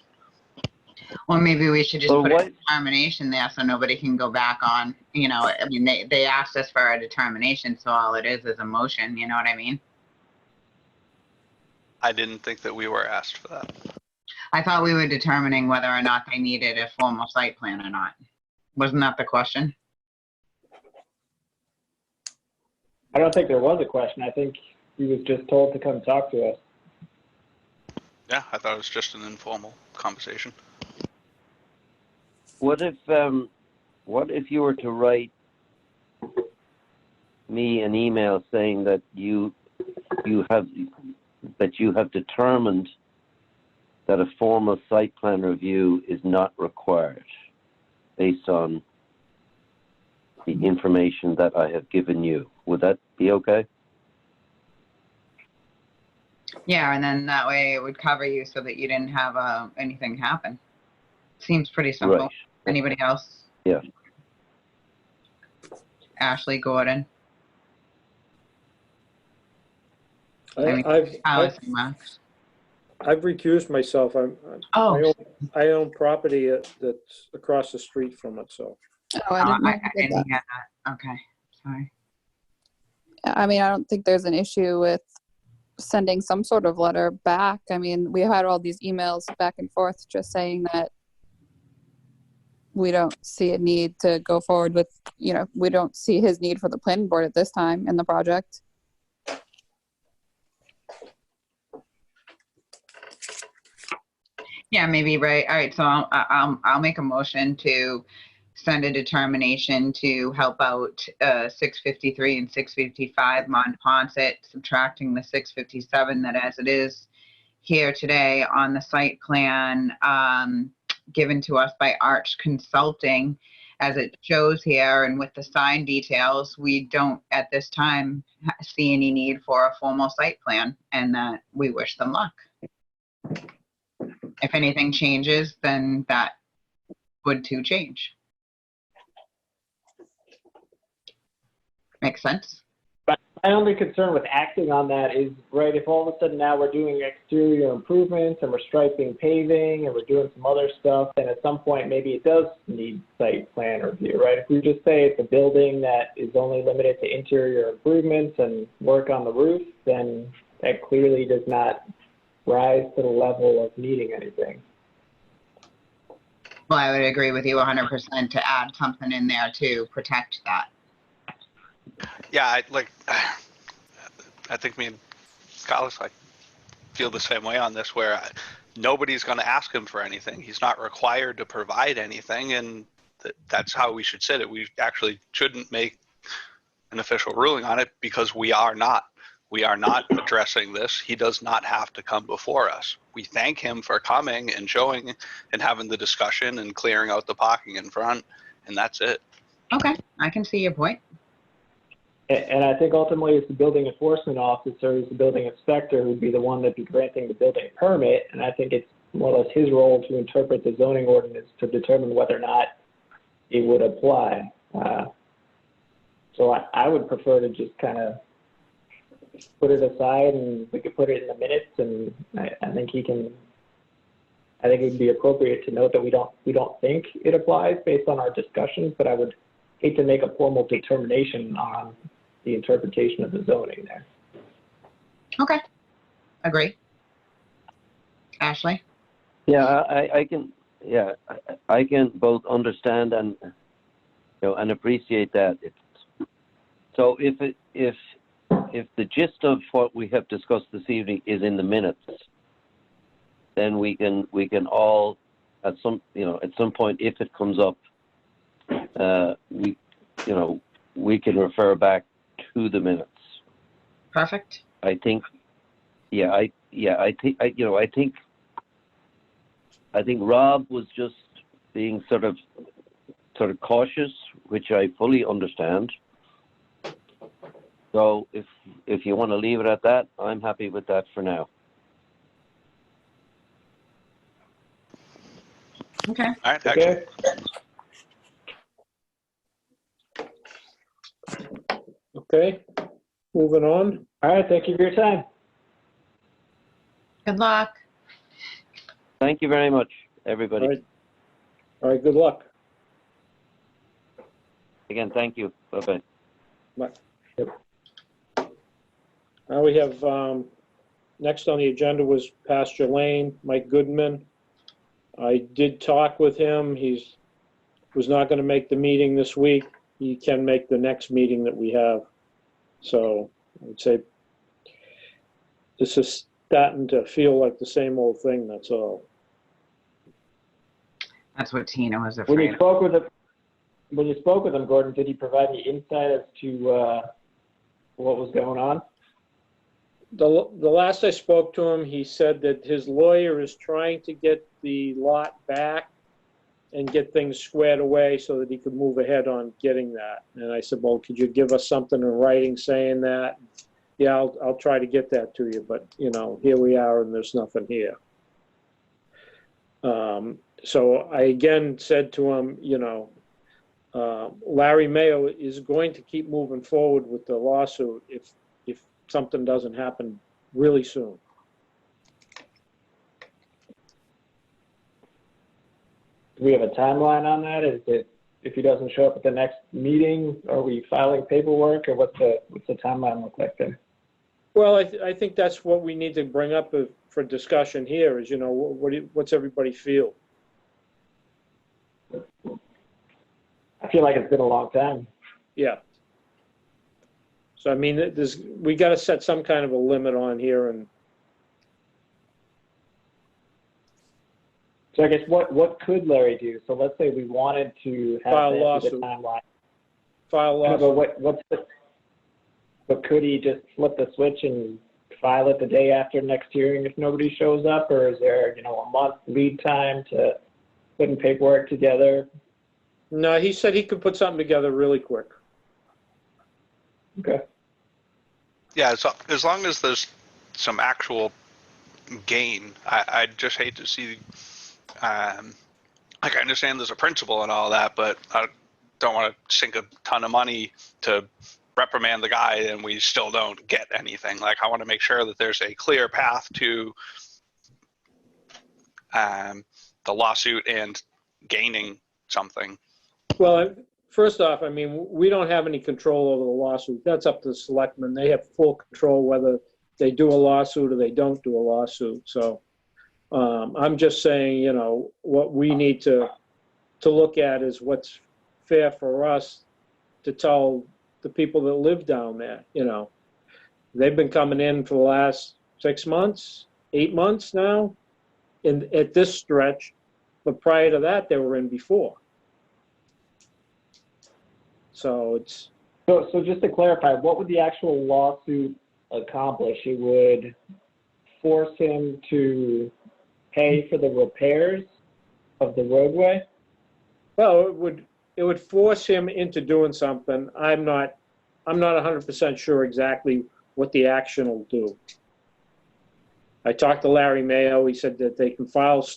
Well, maybe we should just put a determination there so nobody can go back on, I mean, they asked us for a determination, so all it is a motion, you know what I mean? I didn't think that we were asked for that. I thought we were determining whether or not they needed a formal site plan or not. Wasn't that the question? I don't think there was a question. I think he was just told to come talk to us. Yeah, I thought it was just an informal conversation. What if you were to write me an email saying that you have determined that a formal site plan review is not required based on the information that I have given you? Would that be okay? Yeah, and then that way it would cover you so that you didn't have anything happen. Seems pretty simple. Right. Anybody else? Yeah. Ashley Gordon. I've recused myself. I own property that's across the street from it, so. Oh, I didn't know I you did didn't that. hear that. Okay, sorry. I mean, I don't think there's an issue with sending some sort of letter back. I mean, we had all these emails back and forth just saying that we don't see a need to go forward with, we don't see his need for the planning board at this time in the project. Yeah, maybe, right. All right, so I'll make a motion to send a determination to help out 653 and 655 Monpont, subtracting the 657 that as it is here today on the site plan given to us by Arch Consulting, as it shows here, and with the sign details, we don't at this time see any need for a formal site plan, and that we wish them luck. If anything changes, then that would too change. Makes sense? But my only concern with acting on that is, right, if all of a sudden now we're doing exterior improvements and we're striping paving and we're doing some other stuff, then at some point maybe it does need site plan review, right? If we just say it's a building that is only limited to interior improvements and work on the roof, then that clearly does not rise to the level of needing anything. Well, I would agree with you 100% to add something in there to protect that. Yeah, I think me and Carlos feel the same way on this, where nobody's going to ask him for anything. He's not required to provide anything, and that's how we should sit it. We actually shouldn't make an official ruling on it because we are not. We are not addressing this. He does not have to come before us. We thank him for coming and showing and having the discussion and clearing out the parking in front, and that's it. Okay, I can see your point. And I think ultimately it's the building enforcement officer, who's the building inspector, who'd be the one that'd be granting the building permit. And I think it's more or less his role to interpret the zoning ordinance to determine whether or not it would apply. So I would prefer to just kind of put it aside, and we could put it in the minutes. And I think it would be appropriate to note that we don't think it applies based on our discussions, but I would hate to make a formal determination on the interpretation of the zoning there. Okay, agree. Ashley? Yeah, I can both understand and and appreciate that. So if the gist of what we have discussed this evening is in the minutes, then we can all at some point, if it comes up, we can refer back to the minutes. Perfect. I think Rob was just being sort of cautious, which I fully understand. So if you want to leave it at that, I'm happy with that for now. Okay. All right. Okay. Okay, moving on. All right. Thank you for your time. Good luck. Thank you very much, everybody. All right, good luck. Again, thank you. Bye-bye. Bye. Now we have, next on the agenda was Pasture Lane, Mike Goodman. I did talk with him. Was not going to make the meeting this week. He can make the next meeting that we have. So I would say this is starting to feel like the same old thing, that's all. That's what Tina was When afraid you of. spoke with him, Gordon, did he provide any insight as to what was going on? The last I spoke to him, he said that his lawyer is trying to get the lot back and get things squared away so that he could move ahead on getting that. And I said, well, could you give us something in writing saying that? Yeah, I'll try to get that to you, but here we are and there's nothing here. So I again said to him, Larry Mayo is going to keep moving forward with the lawsuit if something doesn't happen really soon. Do we have a timeline on that? Is it, if he doesn't show up at the next meeting, are we filing paperwork, or what's the timeline look like there? Well, I think that's what we need to bring up for discussion here is, what's everybody feel? I feel like it's been a long time. Yeah. So, I mean, we got to set some kind of a limit on here, and So I guess what could Larry do? So let's say we wanted to have File that be the lawsuit. timeline. File I know, lawsuit. but but could he just flip the switch and file it the day after next hearing if nobody shows up, or is there, a month lead time to putting paperwork together? No, he said he could put something together really quick. Okay. Yeah, so as long as there's some actual gain, I just hate to see, like I understand there's a principle and all that, but I don't want to sink a ton of money to reprimand the guy and we still don't get anything. Like I want to make sure that there's a clear path to the lawsuit and gaining something. Well, first off, I mean, we don't have any control over the lawsuit. That's up to the selectmen. They have full control whether they do a lawsuit or they don't do a lawsuit. So I'm just saying, what we need to look at is what's fair for us to tell the people that live down there. They've been coming in for the last 6 months, 8 months now, at this stretch, but prior to that, they were in before. So it's. So just to clarify, what would the actual lawsuit accomplish? It would force him to pay for the repairs of the roadway? Well, it would force him into doing something. I'm not 100% sure exactly what the action will do. I talked to Larry Mayo. He said that they can file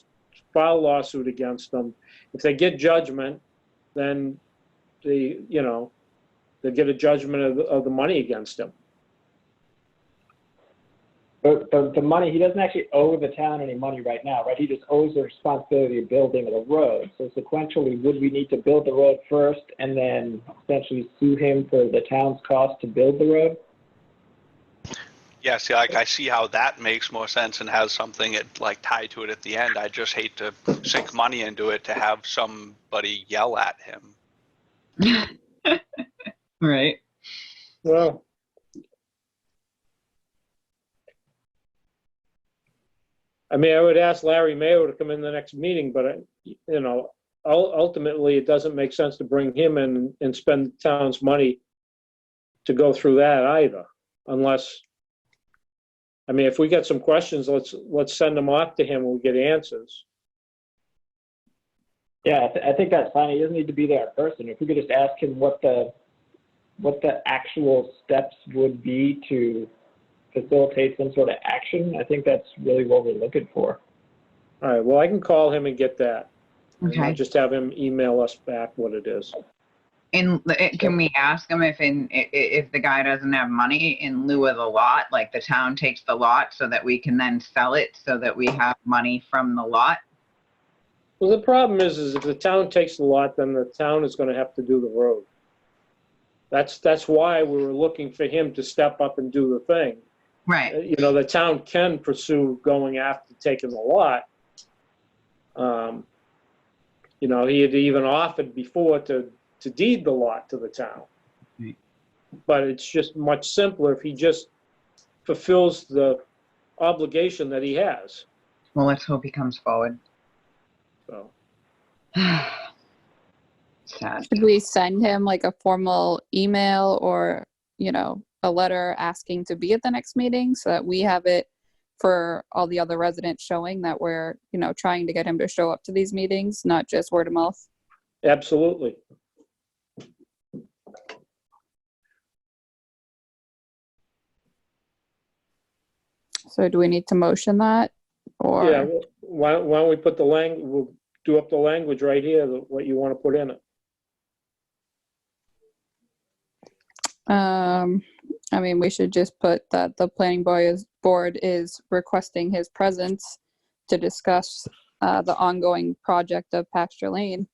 a lawsuit against them. If they get judgment, then they get a judgment of the money against him. But the money, he doesn't actually owe the town any money right now, right? He just owes the responsibility of building the road. So sequentially, would we need to build the road first and then essentially sue him for the town's cost to build the road? Yeah, see, like I see how that makes more sense and has something tied to it at the end. I just hate to sink money into it to have somebody yell at him. Right. Well, I mean, I would ask Larry Mayo to come in the next meeting, but ultimately, it doesn't make sense to bring him in and spend the town's money to go through that either, unless. I mean, if we get some questions, let's send them off to him and we get answers. Yeah, I think that's fine. He doesn't need to be there in person. If we could just ask him what the actual steps would be to facilitate some sort of action, I think that's really what we're looking for. All right, well, I can call him and get that. And Okay. I'll just have him email us back what it is. And can we ask him if the guy doesn't have money in lieu of the lot, like the town takes the lot so that we can then sell it so that we have money from the lot? Well, the problem is if the town takes the lot, then the town is going to have to do the road. That's why we were looking for him to step up and do the thing. Right. The town can pursue going after taking the lot. He had even offered before to deed the lot to the town. Right. But it's just much simpler if he just fulfills the obligation that he has. Well, let's hope he comes forward. So. Sad. Should we send him like a formal email or, a letter asking to be at the next meeting so that we have it for all the other residents showing that we're, trying to get him to show up to these meetings, not just word of mouth? Absolutely. So do we need to motion that? Or Yeah, why don't we put we'll do up the language right here, what you want to put in it. I mean, we should just put that the planning board is requesting his presence to discuss the ongoing project of Pasture Lane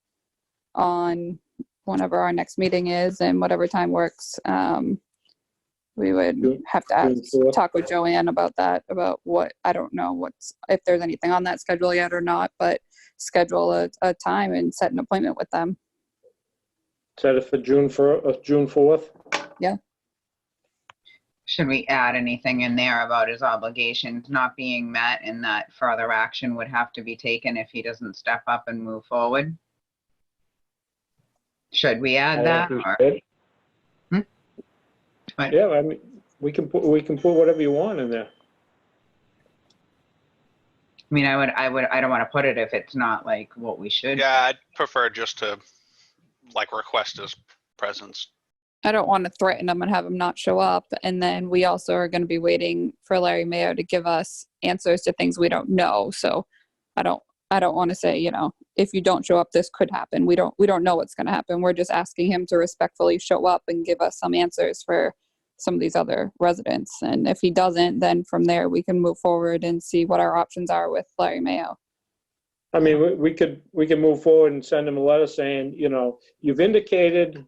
on whenever our next meeting is and whatever time works. We would have to talk with Joanne about that, about what, I don't know if there's anything on that schedule yet or not, but schedule a time and set an appointment with them. Set it for June 4th? Yeah. Should we add anything in there about his obligations not being met and that further action would have to be taken if he doesn't step up and move forward? Should we add that? Or, But- Yeah, I mean, we can put whatever you want in there. I mean, I don't want to put it if it's not like what we should. Yeah, I'd prefer just to like request his presence. I don't want to threaten him and have him not show up. And then we also are going to be waiting for Larry Mayo to give us answers to things we don't know. So I don't want to say, you know, if you don't show up, this could happen. We don't know what's going to happen. We're just asking him to respectfully show up and give us some answers for some of these other residents. And if he doesn't, then from there we can move forward and see what our options are with Larry Mayo. I mean, we could move forward and send him a letter saying, you know, you've indicated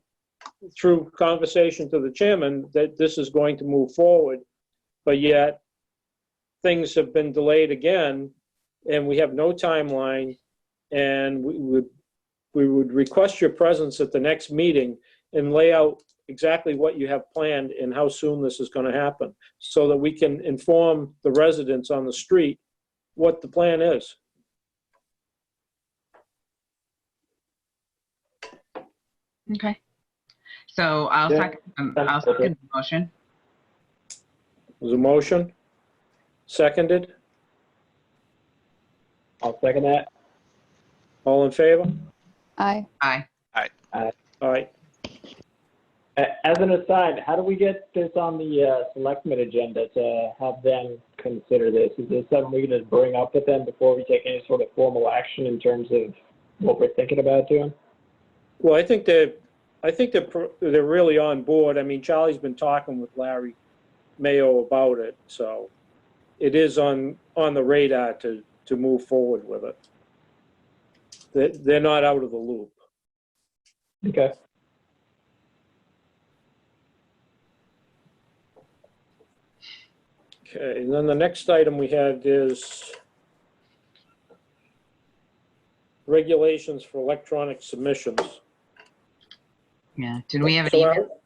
through conversation to the chairman that this is going to move forward, but yet things have been delayed again and we have no timeline, and we would request your presence at the next meeting and lay out exactly what you have planned and how soon this is going to happen so that we can inform the residents on the street what the plan is. Okay. So I'll Yeah. second the motion. There's a motion. Seconded. I'll second that. All in favor? Aye. Aye. All right. As an aside, how do we get this on the selectmen agenda to have them consider this? Is this something we can just bring up with them before we take any sort of formal action in terms of what we're thinking about doing? Well, I think they're really on board. I mean, Charlie's been talking with Larry Mayo about it, so it is on the radar to move forward with it. They're not out of the loop. Okay. Okay, and then the next item we had is regulations for electronic submissions. Yeah. Did we have an So email?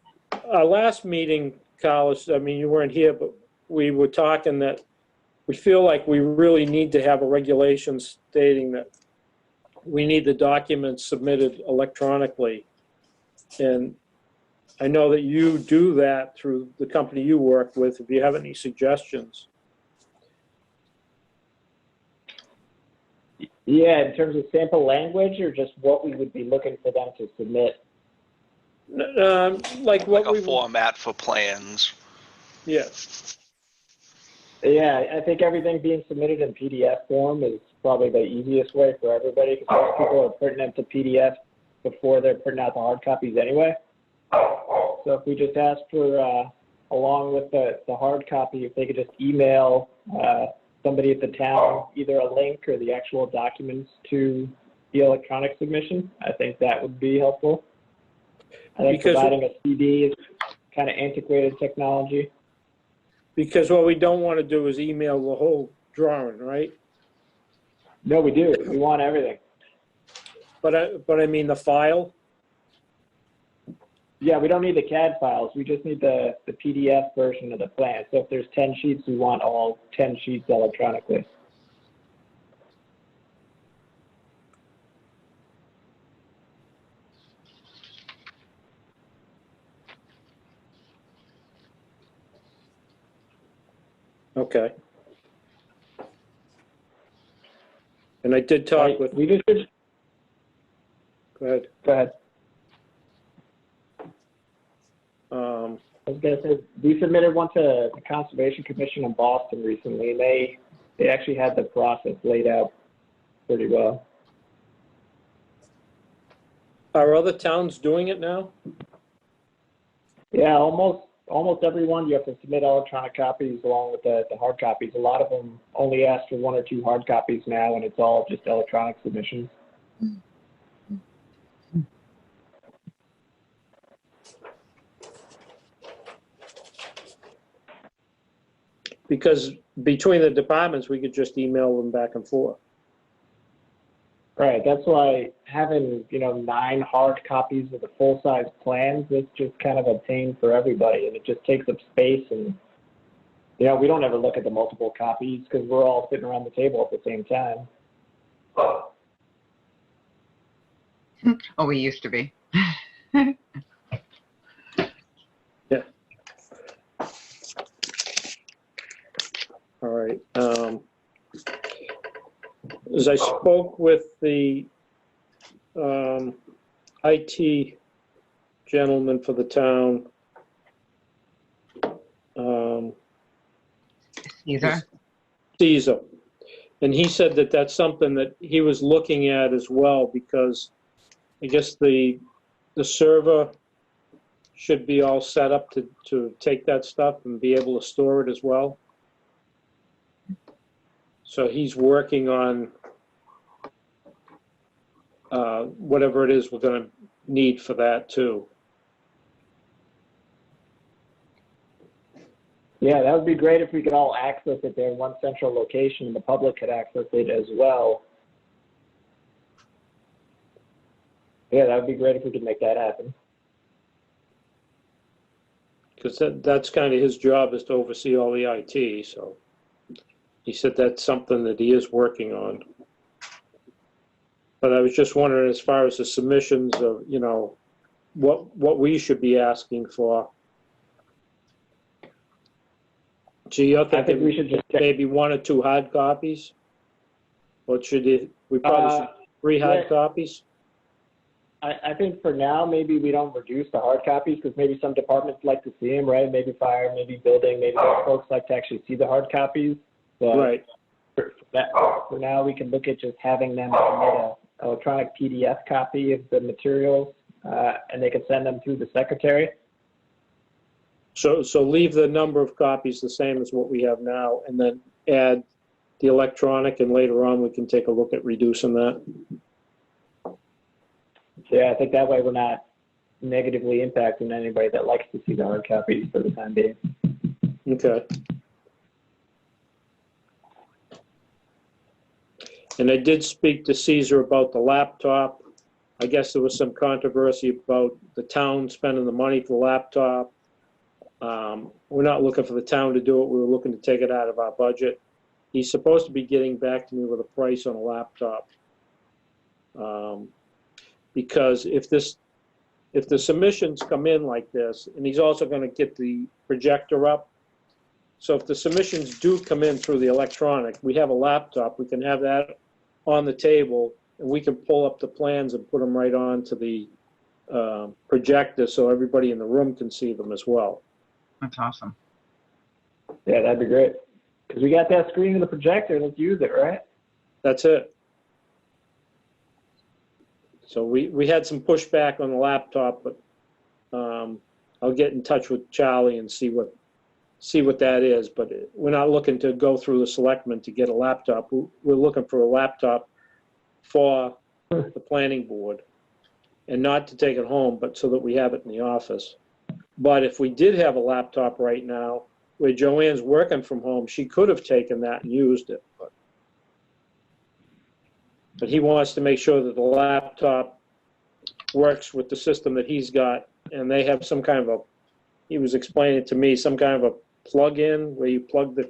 our last meeting, Carlos, I mean, you weren't here, but we were talking that we feel like we really need to have a regulation stating that we need the documents submitted electronically. And I know that you do that through the company you work with. If you have any suggestions. Yeah, in terms of sample language or just what we would be looking for them to submit? Like what Like we a format for plans. Yeah. Yeah, I think everything being submitted in PDF form is probably the easiest way for everybody because most people are putting them to PDF before they're putting out the hard copies anyway. So if we just ask for, along with the hard copy, if they could just email somebody at the town either a link or the actual documents to the electronic submission, I think that would be helpful. I think Because- providing a CD is kind of antiquated technology. Because what we don't want to do is email the whole drawing, right? No, we do. We want everything. But I mean the file. Yeah, we don't need the CAD files. We just need the PDF version of the plan. So if there's 10 sheets, we want all 10 sheets electronically. Okay. And I did talk Right? with. We just Go ahead. go ahead. I was gonna say we submitted one to the Conservation Commission in Boston recently, and they actually had the process laid out pretty well. Are other towns doing it now? Yeah, almost everyone you have to submit electronic copies along with the hard copies. A lot of them only ask for 1 or 2 hard copies now, and it's all just electronic submissions. Because between the departments, we could just email them back and forth. Right, that's why having, 9 hard copies of the full-size plans, it's just kind of a pain for everybody, and it just takes up space, and, we don't ever look at the multiple copies because we're all sitting around the table at the same time. Oh, we used to be. All right. As I spoke with the IT gentleman for the town, Caesar, and he said that that's something that he was looking at as well, because I guess the server should be all set up to take that stuff and be able to store it as well. So he's working on whatever it is we're going to need for that too. Yeah, that would be great if we could all access it there in one central location and the public could access it as well. Yeah, that would be great if we could make that happen. Because that's kind of his job, is to oversee all the IT, so he said that's something that he is working on. But I was just wondering, as far as the submissions of, what we should be asking for. Gee, you're I think we should just check. maybe 1 or 2 hard copies? Or should we probably should 3 hard copies? I think for now, maybe we don't reduce the hard copies because maybe some departments like to see them, right? Maybe fire, maybe building, maybe folks like to actually see the hard copies. But Right. For now, we can look at just having them submit an electronic PDF copy of the materials, and they can send them through the secretary. So leave the number of copies the same as what we have now, and then add the electronic, and later on we can take a look at reducing that. Yeah, I think that way we're not negatively impacting anybody that likes to see the hard copies for the time being. Okay. And I did speak to Caesar about the laptop. I guess there was some controversy about the town spending the money for the laptop. We're not looking for the town to do it. We were looking to take it out of our budget. He's supposed to be getting back to me with a price on a laptop. Because if the submissions come in like this, and he's also going to get the projector up. So if the submissions do come in through the electronic, we have a laptop, we can have that on the table, and we can pull up the plans and put them right onto the projector so everybody in the room can see them as well. That's awesome. Yeah, that'd be great. Because we got that screen and the projector, let's use it, right? That's it. So we had some pushback on the laptop, but I'll get in touch with Charlie and see what that is. But we're not looking to go through the selectmen to get a laptop. We're looking for a laptop for the planning board, and not to take it home, but so that we have it in the office. But if we did have a laptop right now, where Joanne's working from home, she could have taken that and used it. But he wants to make sure that the laptop works with the system that he's got, and they have some kind of he was explaining to me, some kind of a plug-in where you plug the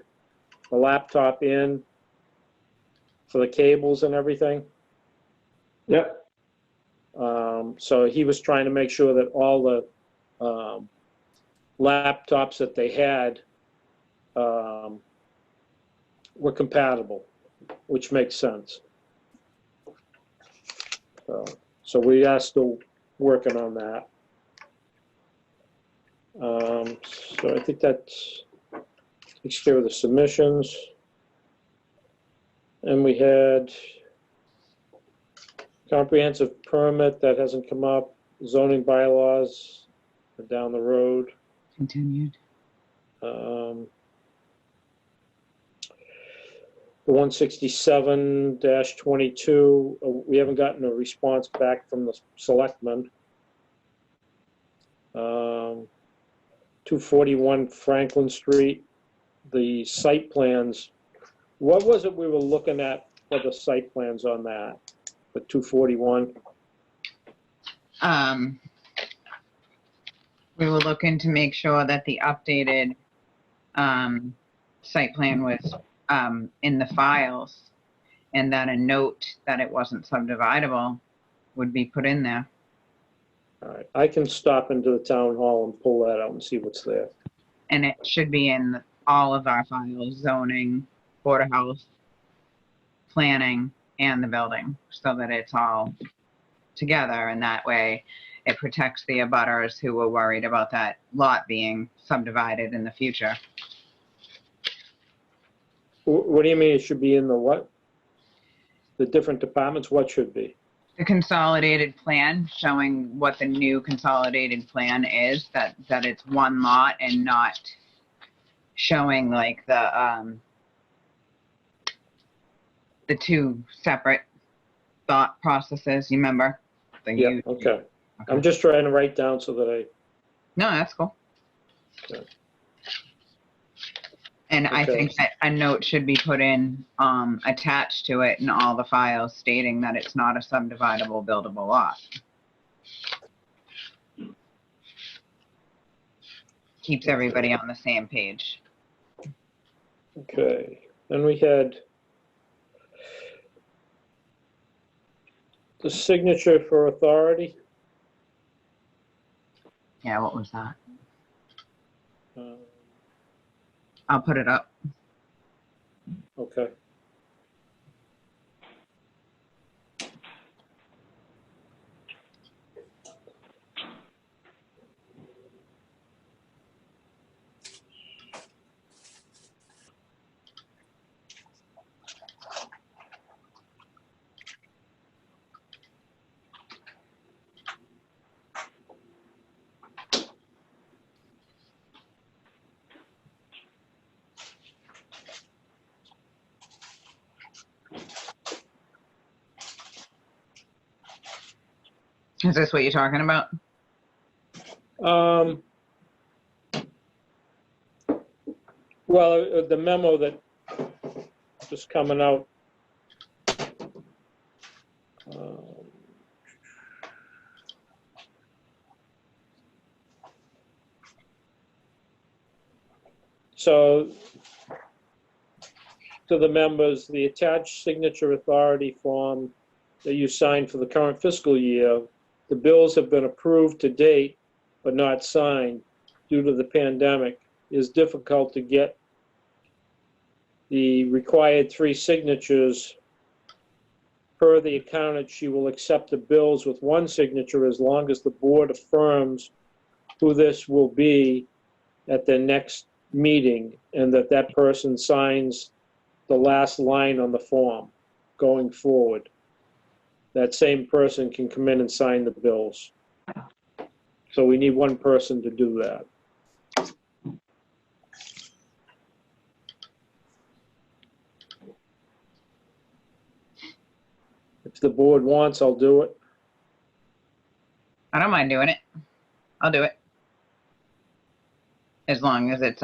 laptop in for the cables and everything. Yep. So he was trying to make sure that all the laptops that they had were compatible, which makes sense. So we are still working on that. So I think that takes care of the submissions. And we had comprehensive permit that hasn't come up. Zoning bylaws are down the road. Continued. The 167-22, we haven't gotten a response back from the selectmen. 241 Franklin Street, the site plans. What was it we were looking at for the site plans on that? for 241. We were looking to make sure that the updated site plan was in the files, and that a note that it wasn't subdividable would be put in there. All right, I can stop into the town hall and pull that out and see what's there. And it should be in all of our files: zoning, board of health, planning, and the building, so that it's all together, and that way it protects the abutters who were worried about that lot being subdivided in the future. What do you mean it should be in the what? The different departments, what should be? The consolidated plan showing what the new consolidated plan is, that it's one lot and not showing like the two separate thought processes. You remember? Yeah, okay. I'm just trying to write down so that I... No, that's cool. Okay. And I Okay. think that a note should be put in, attached to it in all the files stating that it's not a subdividable buildable lot. Keeps everybody on the same page. Okay, then we had the signature for authority. Yeah, what was that? Uh, I'll put it up. Okay. Is this what you're talking about? Well, the memo that just coming out. So, to the members, the attached signature authority form that you signed for the current fiscal year, the bills have been approved to date but not signed due to the pandemic. It is difficult to get the required 3 signatures. Per the accountant, she will accept the bills with 1 signature as long as the board affirms who this will be at the next meeting, and that person signs the last line on the form going forward. That same person can come in and sign the bills. So we need 1 person to do that. If the board wants, I'll do it. I don't mind doing it. I'll do it. As long as it's,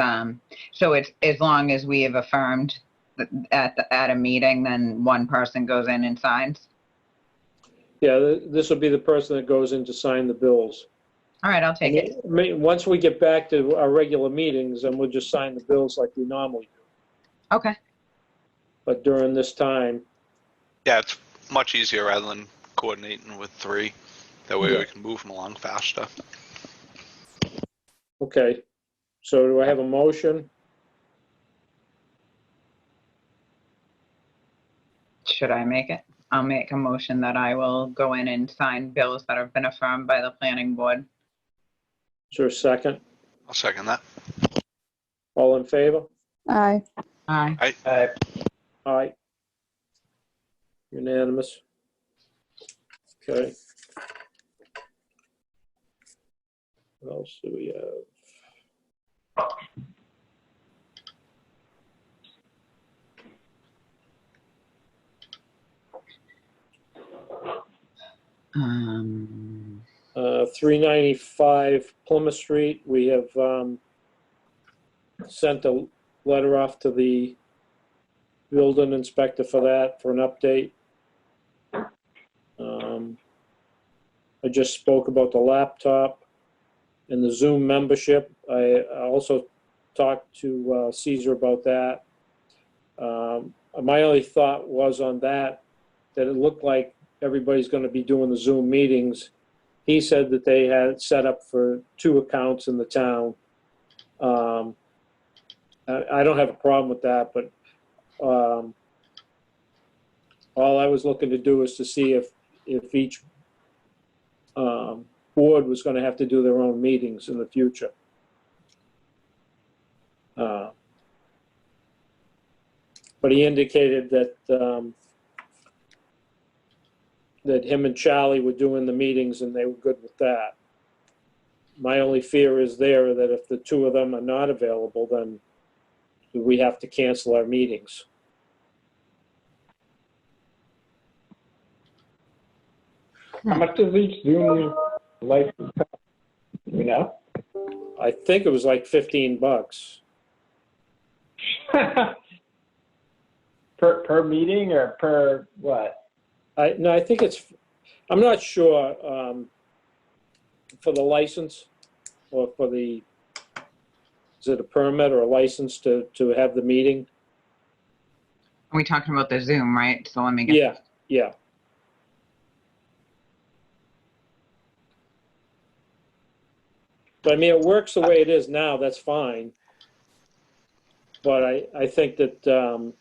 so it's, as long as we have affirmed that at a meeting, then 1 person goes in and signs. Yeah, this will be the person that goes in to sign the bills. All right, I'll take it. I mean, once we get back to our regular meetings, then we'll just sign the bills like we normally do. Okay. But during this time, Yeah, it's much easier rather than coordinating with 3. That way Yeah. we can move them along faster. okay. So do I have a motion? Should I make it? I'll make a motion that I will go in and sign bills that have been affirmed by the planning board. Is there a second? I'll second that. All in favor? Aye. Aye. Aye. Unanimous. Okay. What else do we have? Um, 395 Plymouth Street, we have sent a letter off to the building inspector for that, for an update. I just spoke about the laptop and the Zoom membership. I also talked to Caesar about that. My only thought was on that it looked like everybody's going to be doing the Zoom meetings. He said that they had set up for 2 accounts in the town. I don't have a problem with that, but all I was looking to do is to see if each board was going to have to do their own meetings in the future. But he indicated that that him and Charlie were doing the meetings and they were good with that. My only fear is there that if the 2 of them are not available, then we have to cancel our meetings. How much does each Zoom license cost? Do you know? I think it was like $15. Per meeting or per what? No, I think it's, I'm not sure for the license or for the, is it a permit or a license to have the meeting? Are we talking about the Zoom, right? So let me get. Yeah, yeah. But I mean, it works the way it is now, that's fine. But I think that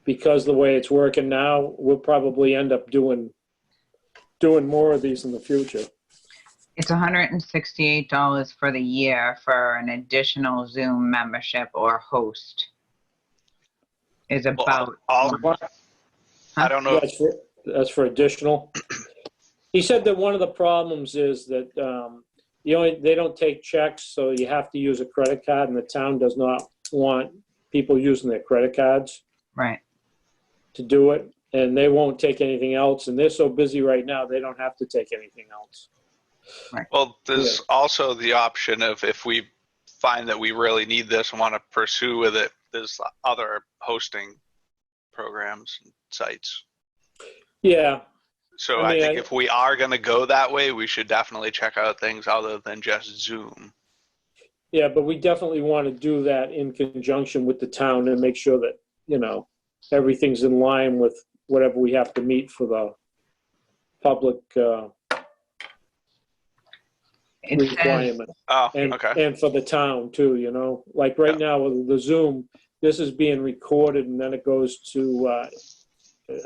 because the way it's working now, we'll probably end up doing more of these in the future. It's $168 for the year for an additional Zoom membership or host. Is about. I don't know. That's for additional. He said that one of the problems is that they don't take checks, so you have to use a credit card, and the town does not want people using their credit cards Right. to do it, and they won't take anything else, and they're so busy right now they don't have to take anything else. Well, there's also the option of if we find that we really need this and want to pursue with it, there's other hosting programs and sites. Yeah. So I I mean, think if we are going to go that way, we should definitely check out things other than just Zoom. Yeah, but we definitely want to do that in conjunction with the town and make sure that, everything's in line with whatever we have to meet for the public It says, requirement. Oh, And, okay. and for the town too, like right now with the Zoom, this is being recorded and then it goes to,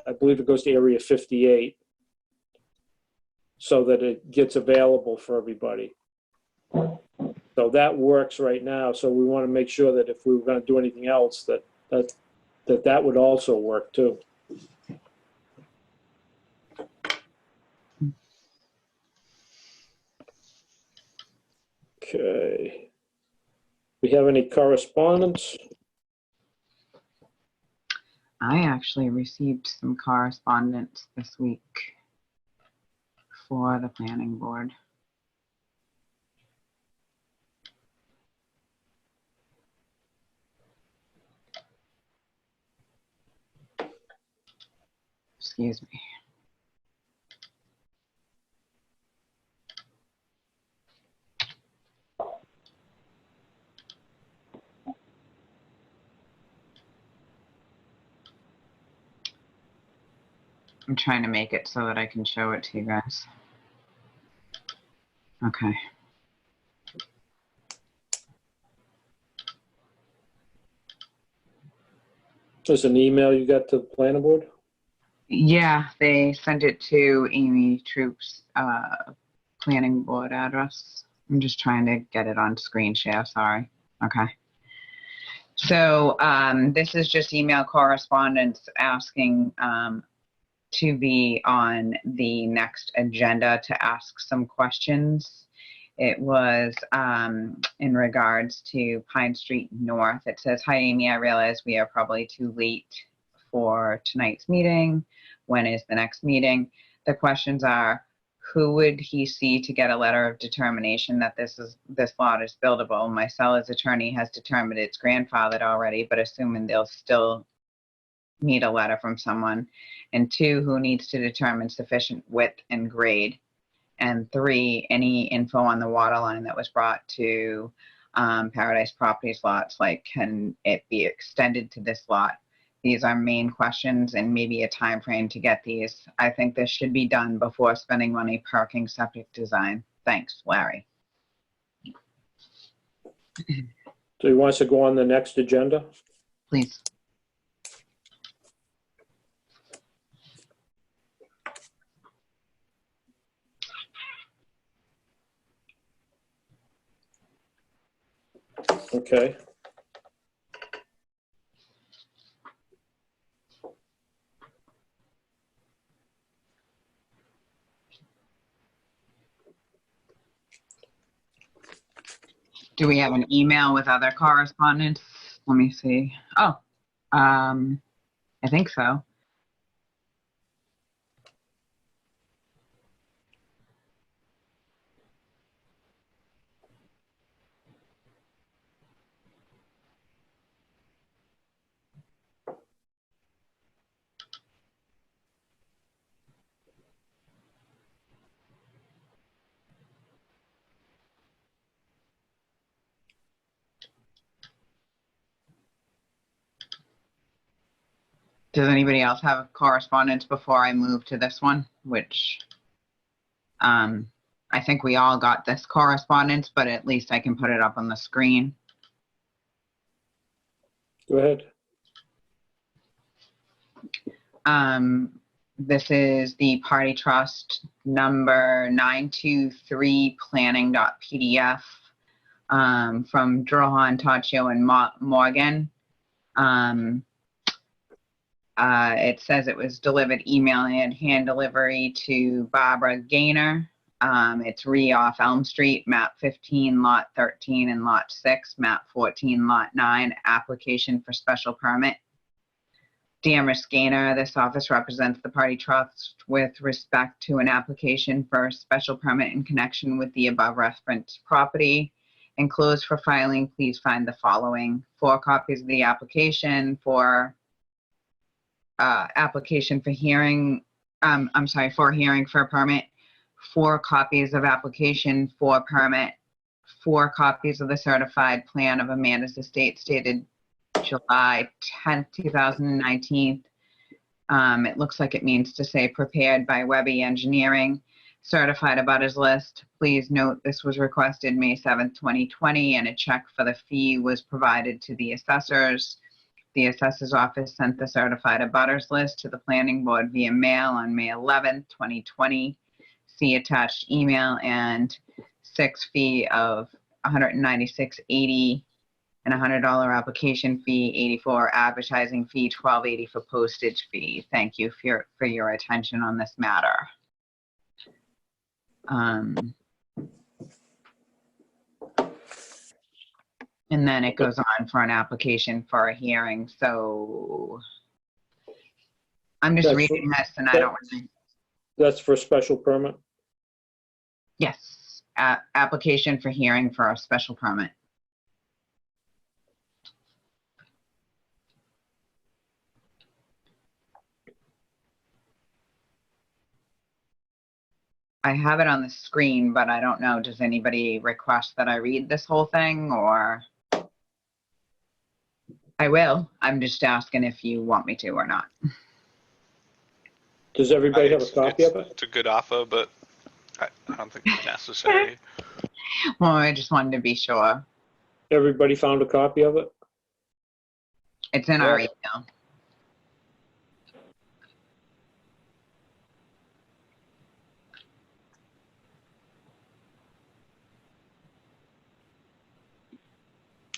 I believe it goes to Area 58 so that it gets available for everybody. So that works right now. So we want to make sure that if we were going to do anything else, that would also work too. Okay. We have any correspondence? I actually received some correspondence this week for the planning board. Excuse me. I'm trying to make it so that I can show it to you guys. Okay. Just an email you got to the planning board? Yeah, they sent it to Amy Troop's planning board address. I'm just trying to get it on screen share, sorry. Okay. So this is just email correspondence asking to be on the next agenda to ask some questions. It was in regards to Pine Street North. It says, "Hi, Amy, I realize we are probably too late for tonight's meeting. When is the next meeting?" The questions are, who would he see to get a letter of determination that this lot is buildable? My seller's attorney has determined it's grandfathered already, but assuming they'll still need a letter from someone. And 2, who needs to determine sufficient width and grade? And 3, any info on the water line that was brought to Paradise Properties lots, like can it be extended to this lot? These are main questions and maybe a time frame to get these. I think this should be done before spending money parking septic design. Thanks, Larry. So he wants to go on the next agenda? Please. Okay. Do we have an email with other correspondence? Let me see. Oh, I think so. Does anybody else have correspondence before I move to this one? Which I think we all got this correspondence, but at least I can put it up on the screen. Go ahead. This is the party trust number 923 planning.pdf from Drohan, Taccio, and Morgan. It says it was delivered email and hand delivery to Barbara Gaynor. It's off Elm Street, map 15, lot 13, and lot 6, map 14, lot 9, application for special permit. Dear Ms. Gaynor, this office represents the party trust with respect to an application for a special permit in connection with the above referenced property. Enclosed for filing, please find the following: 4 copies of the application for hearing for a permit, 4 copies of application for permit, 4 copies of the certified plan of Amanda's estate dated July 10th, 2019. It looks like it means to say prepared by Webby Engineering. Certified abutters list. Please note this was requested May 7th, 2020, and a check for the fee was provided to the assessors. The assessor's office sent the certified abutters list to the planning board via mail on May 11th, 2020. See attached email, and 6 fee of $196.80 and $100 application fee, $84 advertising fee, $12.80 for postage fee. Thank you for your attention on this matter. And then it goes on for an application for a hearing. So I'm just reading this, and I don't. That's for special permit? Yes, application for hearing for a special permit. I have it on the screen, but I don't know. Does anybody request that I read this whole thing, or? I will. I'm just asking if you want me to or not. Does everybody have a copy of it? It's a good offer, but I don't think it's necessary. Well, I just wanted to be sure. Everybody found a copy of it? It's in our email.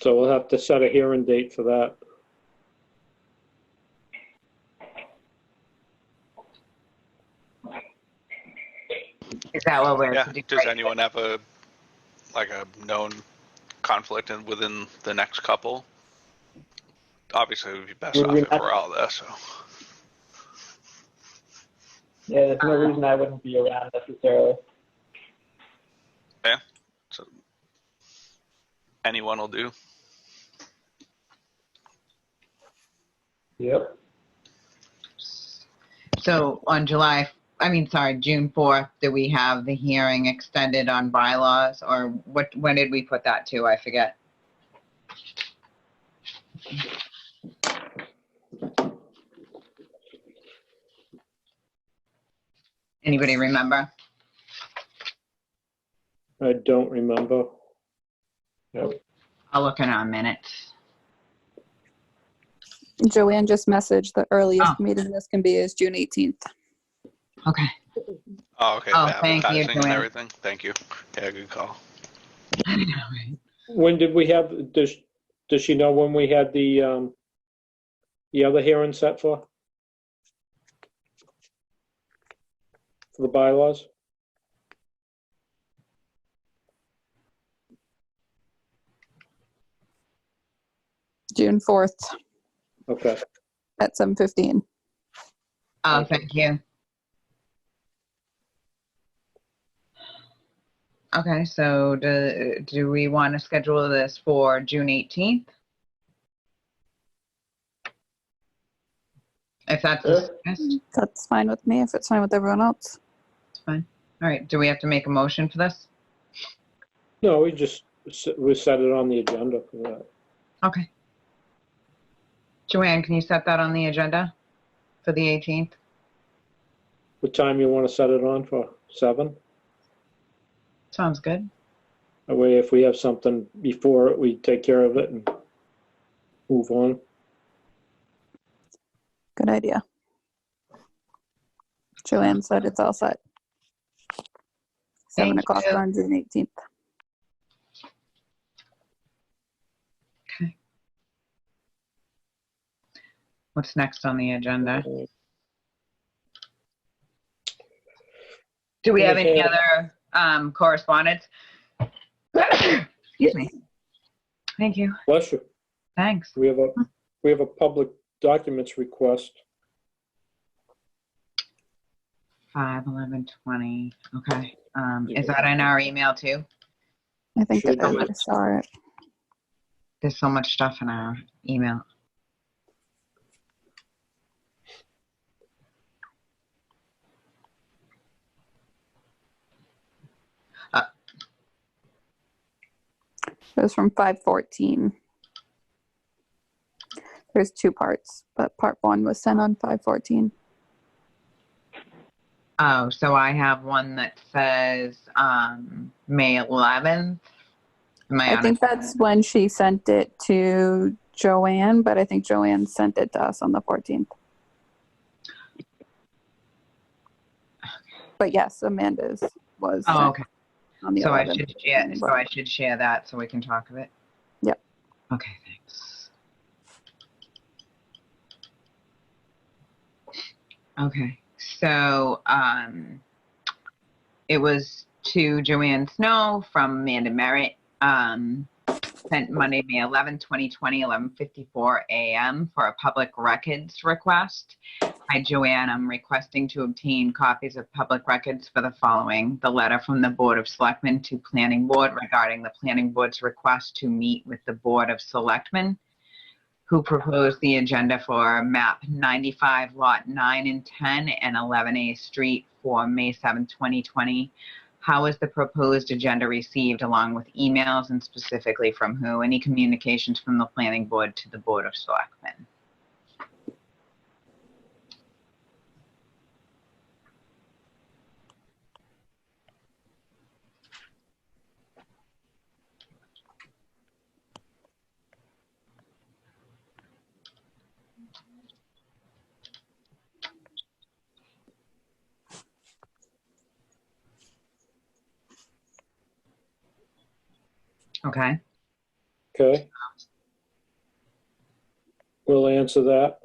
So we'll have to set a hearing date for that. Is that what we're Yeah. to do? Does anyone have a known conflict within the next couple? Obviously, it would be best off if we're all there. So. Yeah, there's no reason I wouldn't be around necessarily. Yeah. So anyone will do. Yep. So on July June 4th, do we have the hearing extended on bylaws, or when did we put that to? I forget. Anybody remember? I don't remember. I'll look in our minutes. Joanne just messaged the earliest Oh. meeting this can be is June 18th. Okay. Oh, okay. Oh, The thank you, advertising and Joanne. everything. Thank you. Yeah, good call. I know, right? When did we have, does she know when we had the other hearing set for? For the bylaws? June 4th Okay. at 7:15. Oh, thank you. Okay, so do we want to schedule this for June 18th? If that's discussed, That's fine with me if it's fine with everyone else. it's fine. All right, do we have to make a motion for this? No, we set it on the agenda for that. Okay. Joanne, can you set that on the agenda for the 18th? What time you want to set it on for? 7? Sounds good. That way, if we have something before it, we take care of it and move on. Good idea. Joanne said it's all set. 7 Thank o'clock you. on June 18th. Okay. What's next on the agenda? Do we have any other correspondence? Excuse me. Thank you. Bless you. Thanks. We have a public documents request. 5/11/20. Okay. Is that in our email too? I think Should that be. I saw it. There's so much stuff in our email. It was from 5/14. There's 2 parts, but part 1 was sent on 5/14. Oh, so I have one that says May 11th. Am I I on think it? that's when she sent it to Joanne, but I think Joanne sent it to us on the 14th. But yes, Amanda's was Oh, sent okay. on the So I 11th. should share. So I should share that so we can talk of it. Yep. Okay. Thanks. Okay. So it was to Joanne Snow from Amanda Merritt. Sent Monday, May 11, 2020, 11:54 a.m. for a public records request. Hi, Joanne. I'm requesting to obtain copies of public records for the following. The letter from the Board of Selectmen to Planning Board regarding the Planning Board's request to meet with the Board of Selectmen, who proposed the agenda for map 95, lot 9 and 10 and 11A Street for May 7, 2020. How was the proposed agenda received, along with emails, and specifically from who? Any communications from the Planning Board to the Board of Selectmen? Okay. Okay. We'll answer that.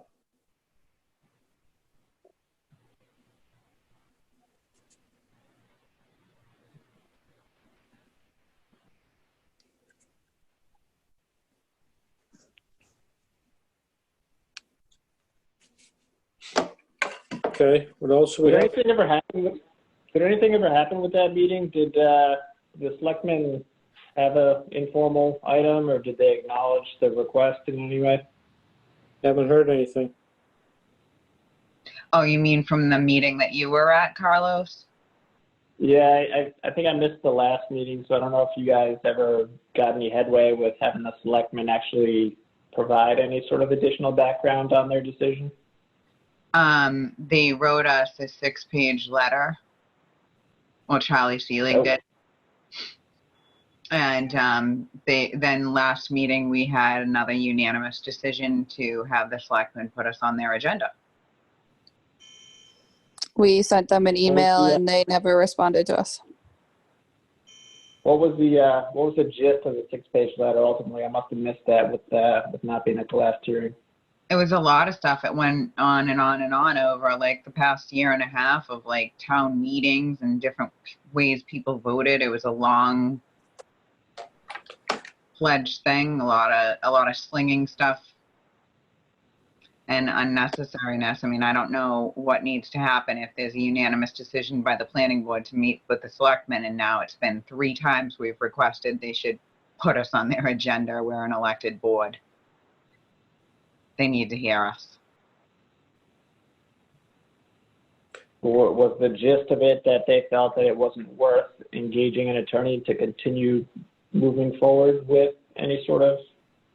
Okay, what else do we Did have? anything ever happen with that meeting? Did the selectmen have a informal item, or did they acknowledge the request in any way? Haven't heard anything. Oh, you mean from the meeting that you were at, Carlos? Yeah, I think I missed the last meeting, so I don't know if you guys ever got any headway with having the selectmen actually provide any sort of additional background on their decision. They wrote us a 6-page letter. Well, Charlie Seelig did. And then last meeting, we had another unanimous decision to have the selectmen put us on their agenda. We sent them an email Yeah. and they never responded to us. What was the gist of the 6-page letter ultimately? I must have missed that with not being at the last hearing. It was a lot of stuff. It went on and on and on over like the past year and a half of like town meetings and different ways people voted. It was a long pledge thing, a lot of slinging stuff and unnecessariness. I mean, I don't know what needs to happen if there's a unanimous decision by the planning board to meet with the selectmen, and now it's been 3 times we've requested they should put us on their agenda. We're an elected board. They need to hear us. Was the gist of it that they felt that it wasn't worth engaging an attorney to continue moving forward with any sort of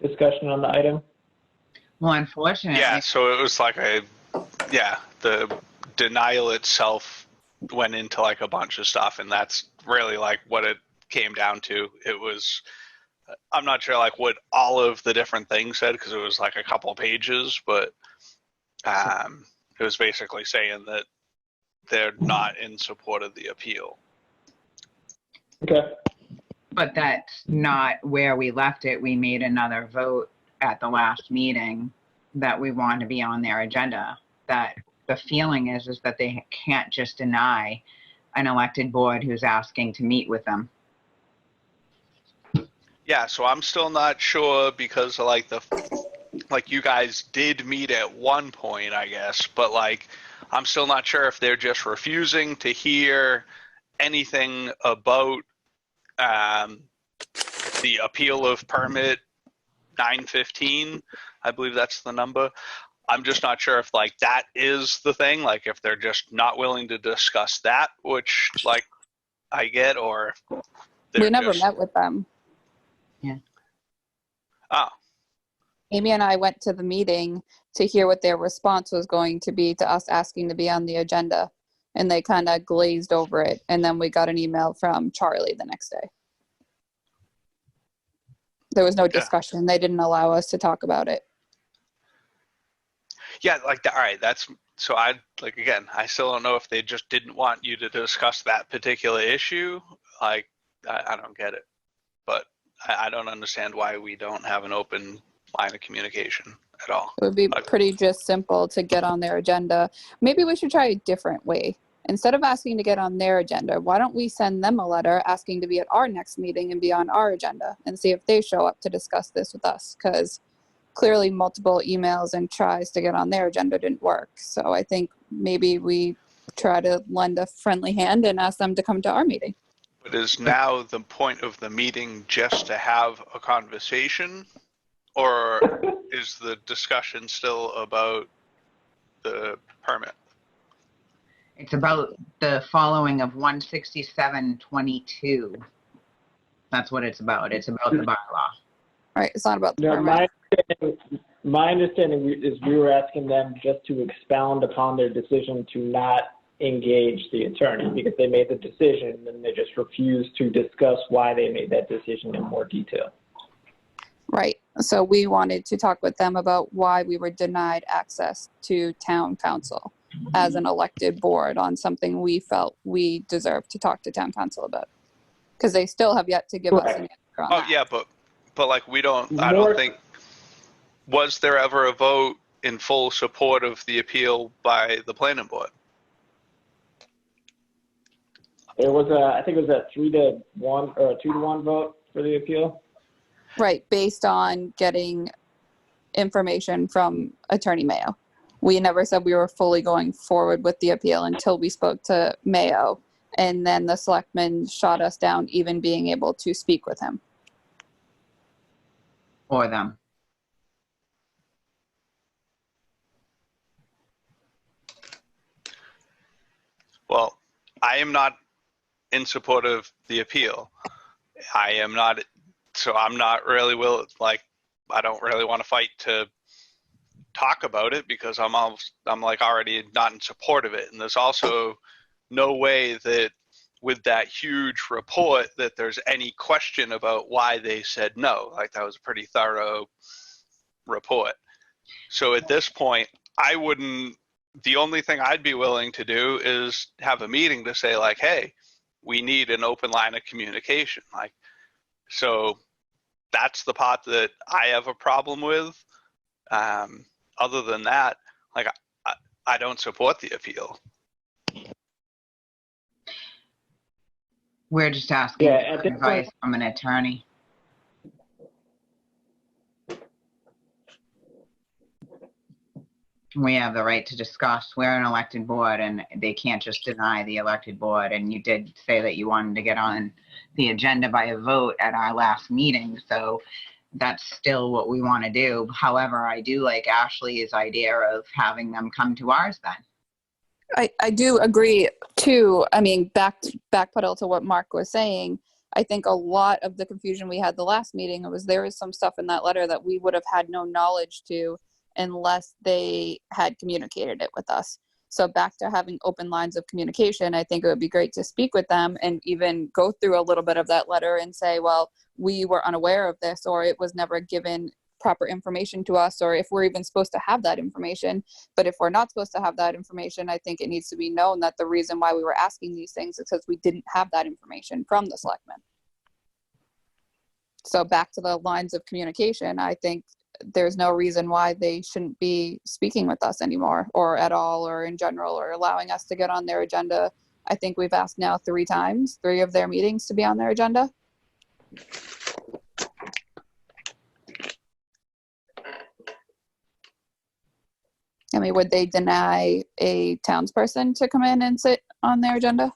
discussion on the item? Well, unfortunately, Yeah, so it was like the denial itself went into like a bunch of stuff, and that's really like what it came down to. It was, I'm not sure like what all of the different things said because it was like a couple of pages, but it was basically saying that they're not in support of the appeal. Okay. but that's not where we left it. We made another vote at the last meeting that we want to be on their agenda. That the feeling is that they can't just deny an elected board who's asking to meet with them. Yeah, so I'm still not sure because like you guys did meet at one point, I guess, but like I'm still not sure if they're just refusing to hear anything about the appeal of permit 915. I believe that's the number. I'm just not sure if like that is the thing, like if they're just not willing to discuss that, which like I get, or We never met with them. Yeah. Oh. Amy and I went to the meeting to hear what their response was going to be to us asking to be on the agenda. And they kind of glazed over it. And then we got an email from Charlie the next day. There was no discussion. They didn't allow us to talk about it. Yeah, like that. All right, that's so. I like again. I still don't know if they just didn't want you to discuss that particular issue. Like, I don't get it, but I don't understand why we don't have an open line of communication at all. It would be pretty just simple to get on their agenda. Maybe we should try a different way. Instead of asking to get on their agenda, why don't we send them a letter asking to be at our next meeting and be on our agenda and see if they show up to discuss this with us? Because clearly multiple emails and tries to get on their agenda didn't work. So I think maybe we try to lend a friendly hand and ask them to come to our meeting. But is now the point of the meeting just to have a conversation, or is the discussion still about the permit? It's about the following of 16722. That's what it's about. It's about the bylaw. Right, it's not about the No, permit. my understanding is we were asking them just to expound upon their decision to not engage the attorney because they made the decision and they just refused to discuss why they made that decision in more detail. Right. So we wanted to talk with them about why we were denied access to town council as an elected board on something we felt we deserved to talk to town council about. Because they still have yet to give us an answer on that. Yeah, but like we don't. I don't think. Was there ever a vote in full support of the appeal by the planning board? It was I think it was a 3-1 or a 2-1 vote for the appeal. Right, based on getting information from Attorney Mayo. We never said we were fully going forward with the appeal until we spoke to Mayo, and then the selectmen shot us down even being able to speak with him. Or them. Well, I am not in support of the appeal. I am not, so I'm not really I don't really want to fight to talk about it because I'm like already not in support of it. And there's also no way that with that huge report that there's any question about why they said no. Like, that was a pretty thorough report. So at this point, the only thing I'd be willing to do is have a meeting to say, like, hey, we need an open line of communication. Like, so that's the part that I have a problem with. Other than that, like, I don't support the appeal. We're just asking Yeah, for at this advice point, from an attorney. We have the right to discuss. We're an elected board, and they can't just deny the elected board. And you did say that you wanted to get on the agenda by a vote at our last meeting, so that's still what we want to do. However, I do like Ashley's idea of having them come to ours then. I do agree too. I mean, backpedal to what Mark was saying. I think a lot of the confusion we had the last meeting was there was some stuff in that letter that we would have had no knowledge to unless they had communicated it with us. So back to having open lines of communication, I think it would be great to speak with them and even go through a little bit of that letter and say, well, we were unaware of this, or it was never given proper information to us, or if we're even supposed to have that information. But if we're not supposed to have that information, I think it needs to be known that the reason why we were asking these things is because we didn't have that information from the selectmen. So back to the lines of communication, I think there's no reason why they shouldn't be speaking with us anymore, or at all, or in general, or allowing us to get on their agenda. I think we've asked now 3 times, 3 of their meetings to be on their agenda. I mean, would they deny a townsperson to come in and sit on their agenda?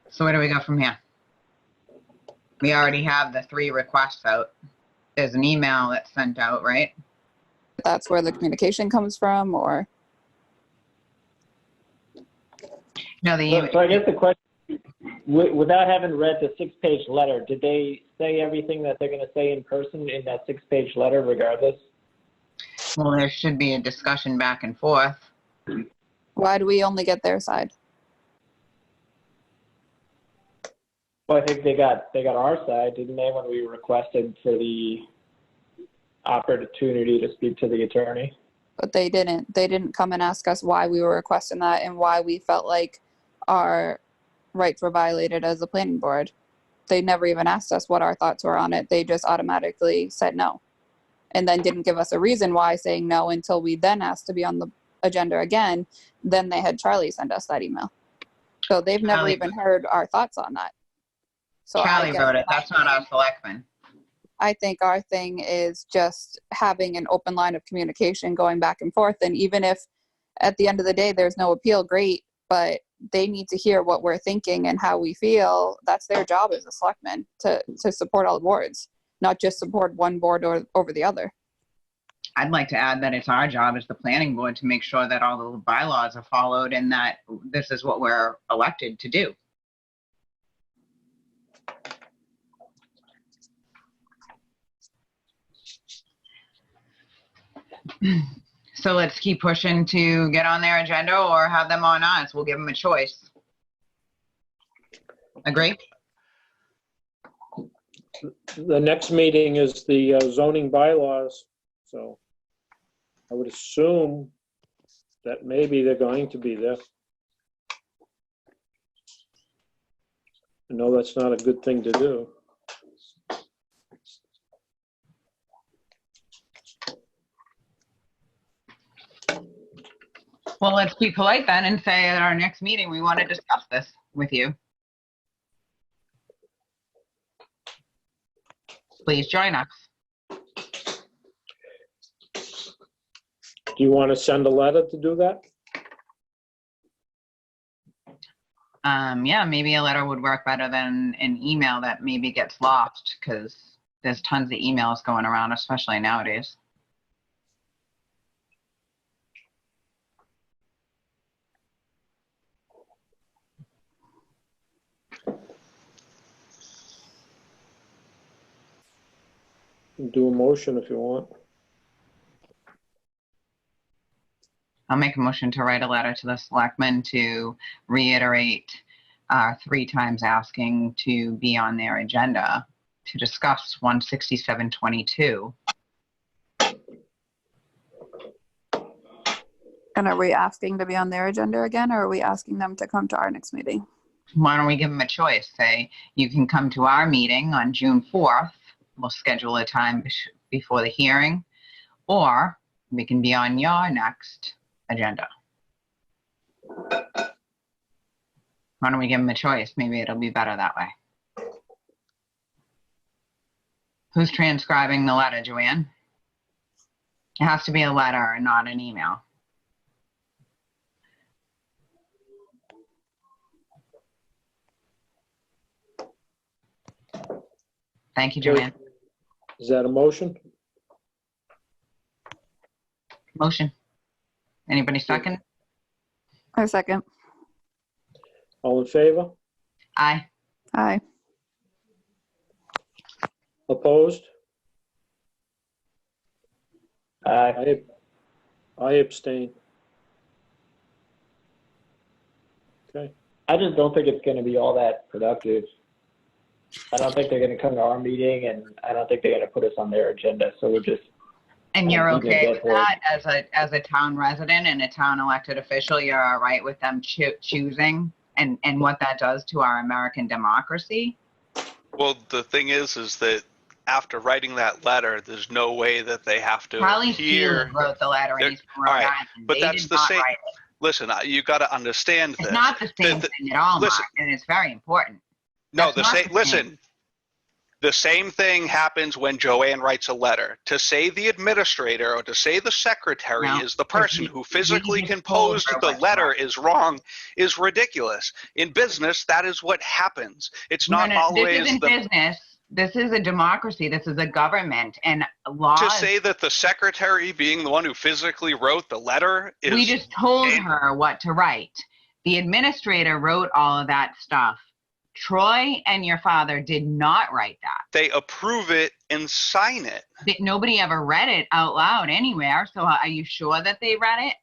So where do we go from here? We already have the 3 requests out. There's an email that's sent out, right? That's where the communication comes from, or? No, the so I guess the question, without having read the 6-page letter, did they say everything that they're going to say in person in that 6-page letter regardless? well, there should be a discussion back and forth. Why do we only get their side? Well, I think they got our side, didn't they, when we requested for the opportunity to speak to the attorney? But they didn't come and ask us why we were requesting that and why we felt like our rights were violated as a planning board. They never even asked us what our thoughts were on it. They just automatically said no, and then didn't give us a reason why saying no until we then asked to be on the agenda again. Then they had Charlie send us that email. So they've never Charlie- even heard our thoughts on that. So Charlie wrote it. That's not our selectman. I think our thing is just having an open line of communication going back and forth. And even if at the end of the day there's no appeal, great, but they need to hear what we're thinking and how we feel. That's their job as a selectman, to support all boards, not just support one board or over the other. I'd like to add that it's our job as the planning board to make sure that all the bylaws are followed and that this is what we're elected to do. So let's keep pushing to get on their agenda or have them on us. We'll give them a choice. Agree? The next meeting is the zoning bylaws, so I would assume that maybe they're going to be there. I know that's not a good thing to do. Well, let's be polite then and say at our next meeting, we want to discuss this with you. Please join us. Do you want to send a letter to do that? Yeah, maybe a letter would work better than an email that maybe gets lost, because there's tons of emails going around, especially nowadays. Do a motion if you want. I'll make a motion to write a letter to the selectmen to reiterate 3 times asking to be on their agenda to discuss 16722. And are we asking to be on their agenda again, or are we asking them to come to our next meeting? Why don't we give them a choice? Say, you can come to our meeting on June 4th. We'll schedule a time before the hearing, or we can be on your next agenda. Why don't we give them a choice? Maybe it'll be better that way. Who's transcribing the letter, Joanne? It has to be a letter and not an email. Thank you, Joanne. Is that a motion? Motion. Anybody second? A second. All in favor? Aye. Aye. Opposed? Aye. I abstain. Okay. I just don't think it's going to be all that productive. I don't think they're going to come to our meeting, and I don't think they're going to put us on their agenda. So we're just. And you're You can okay go with for it. that as a town resident and a town elected official? You're all right with them choosing and what that does to our American democracy? Well, the thing is that after writing that letter, there's no way that they have to Probably appear. Hugh wrote the letter and he's from Rhode All right, Island. but They that's did the not same. write it. Listen, you got to understand this. It's not the same thing at all, listen, Mark, and it's very important. No, That's the not same. the Listen, same. the same thing happens when Joanne writes a letter. To say the administrator or to say the secretary No, is the person you- who physically you just told composed her the what's letter wrong. is wrong is ridiculous. In business, that is what happens. It's not This always isn't the. business. This is a democracy. This is a government, and laws. To say that the secretary being the one who physically wrote the letter is. We just told her what to write. The administrator wrote all of that stuff. Troy and your father did not write that. They approve it and sign it. Nobody ever read it out loud anywhere. So are you sure that they read it?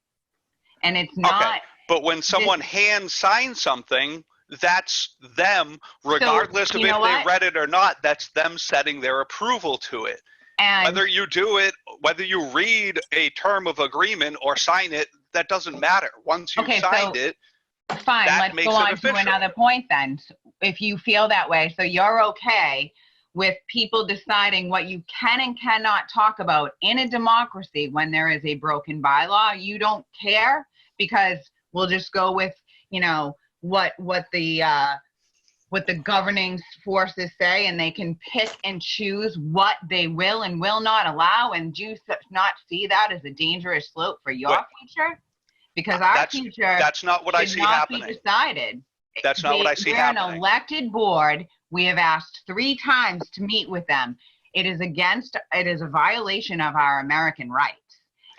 And it's not. Okay, but when someone hand signs something, that's them, regardless of you if know they what? read it or not. That's them setting their approval to it. And Whether you do it, whether you read a term of agreement or sign it, that doesn't matter. Once you've Okay, signed so- it, fine, that let's makes go it on to official. another point then. If you feel that way, so you're okay with people deciding what you can and cannot talk about in a democracy when there is a broken bylaw. You don't care because we'll just go with, what the governing forces say, and they can pick and choose what they will and will not allow. And do you not see that as a dangerous slope for your future? Because our future that's not what I should see not happening. be decided. That's not what I see We're happening. an elected board. We have asked 3 times to meet with them. It is a violation of our American rights.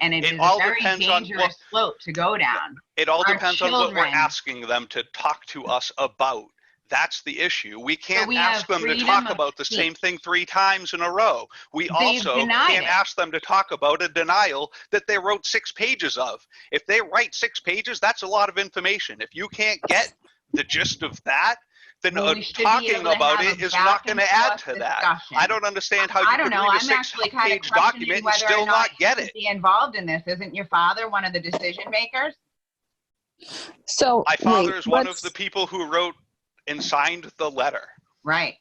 And it is all a very depends on dangerous slope to go down. It all Our depends on what we're children- asking them to talk to us about. That's the issue. We can't we ask have them to freedom talk of about the speech. same thing 3 times in a row. We also denied can't it. ask them to talk about a denial that they wrote 6 pages of. If they write 6 pages, that's a lot of information. If you can't get the gist of that, then Well, we should be talking able to about have it a is not back going and to add forth to that. discussion. I don't understand how you I don't could know. read a I'm actually kind of 6-page questioning document and whether still or not not get you it. should be involved in this. Isn't your father one of the decision makers? So My father wait, is one of let's- the people who wrote and signed the letter. Right.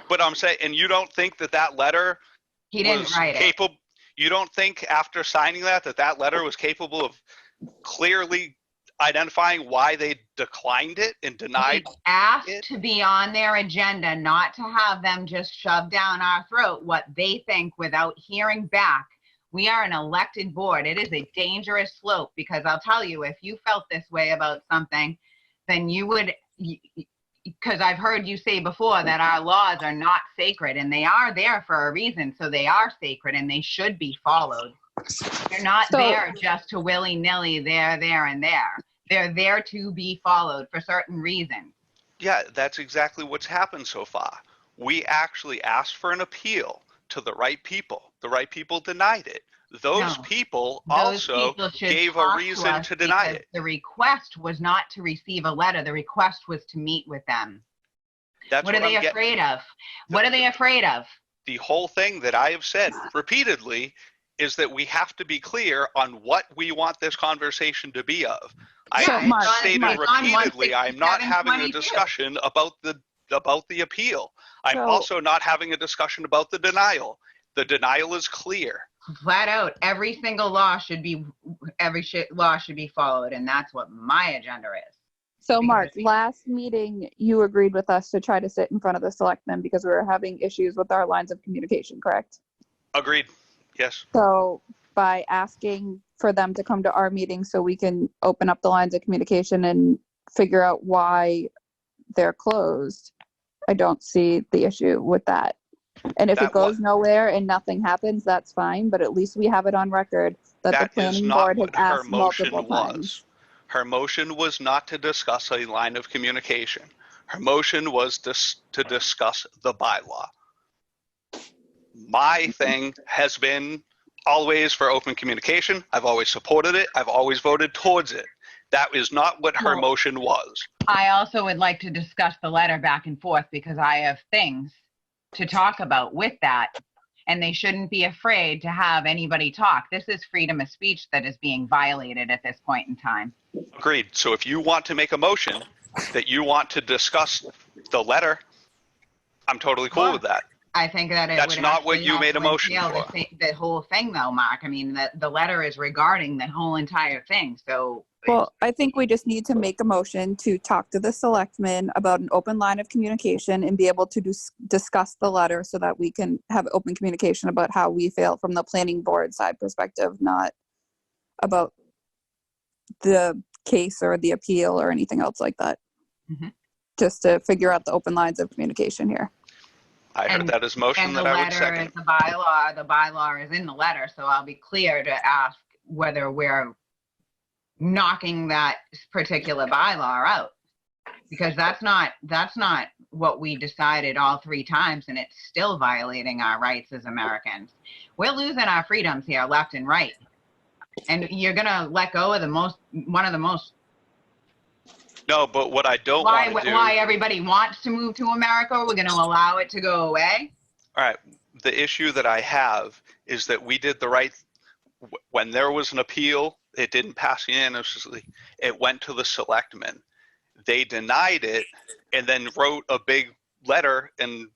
But I'm saying, and you don't think that letter He didn't was write it. capable? You don't think after signing that letter was capable of clearly identifying why they declined it and denied? We asked it? to be on their agenda, not to have them just shove down our throat what they think without hearing back We are an elected board. It is a dangerous slope, because I'll tell you, if you felt this way about something, then you would, because I've heard you say before that our laws are not sacred, and they are there for a reason. So they are sacred and they should be followed. They're not there just to willy-nilly there, and there. They're there to be followed for certain reasons. Yeah, that's exactly what's happened so far. We actually asked for an appeal to the right people. The right people denied it. Those No. people Those also people should gave a talk reason us to deny because it. the request was not to receive a letter. The request was to meet with them. That's What are they afraid of? What are they afraid of? The whole thing that I have said repeatedly is that we have to be clear on what we want this conversation to be of. I So, have Mark, stated Mark, repeatedly I'm not having a 167.22. discussion about the appeal. I'm So- also not having a discussion about the denial. The denial is clear. Flat out, every single law should be, law should be followed, and that's what my agenda is. So Because Mark, it's- last meeting, you agreed with us to try to sit in front of the selectmen because we were having issues with our lines of communication, correct? Agreed. Yes. So by asking for them to come to our meeting so we can open up the lines of communication and figure out why they're closed, I don't see the issue with that. And if it That wa- goes nowhere and nothing happens, that's fine, but at least we have it on record that the That is planning not board has what her asked motion multiple was. times. Her motion was not to discuss a line of communication. Her motion was to discuss the bylaw. My thing has been always for open communication. I've always supported it. I've always voted towards it. That is not what her Well- motion was. I also would like to discuss the letter back and forth because I have things to talk about with that. And they shouldn't be afraid to have anybody talk. This is freedom of speech that is being violated at this point in time. Agreed. So if you want to make a motion that you want to discuss the letter, I'm totally cool with that. I think that it That's would not what actually you made a also motion entail for. the whole thing though, Mark. I mean, the letter is regarding the whole entire thing. So Well, I think we just need to make a motion to talk to the selectmen about an open line of communication and be able to discuss the letter so that we can have open communication about how we feel from the planning board side perspective, not about the case or the appeal or anything else like that. Mhm. Just to figure out the open lines of communication here. I heard And- that as motion and the that I would letter second. is the bylaw. The bylaw is in the letter. So I'll be clear to ask whether we're knocking that particular bylaw out. Because that's not what we decided all three times, and it's still violating our rights as Americans. We're losing our freedoms here, left and right. And you're gonna let go of one of the most No, but what I don't why want to do. why everybody wants to move to America. We're gonna allow it to go away. All right. The issue that I have is that we did the right. When there was an appeal, it didn't pass unanimously. It went to the selectmen. They denied it and then wrote a big letter and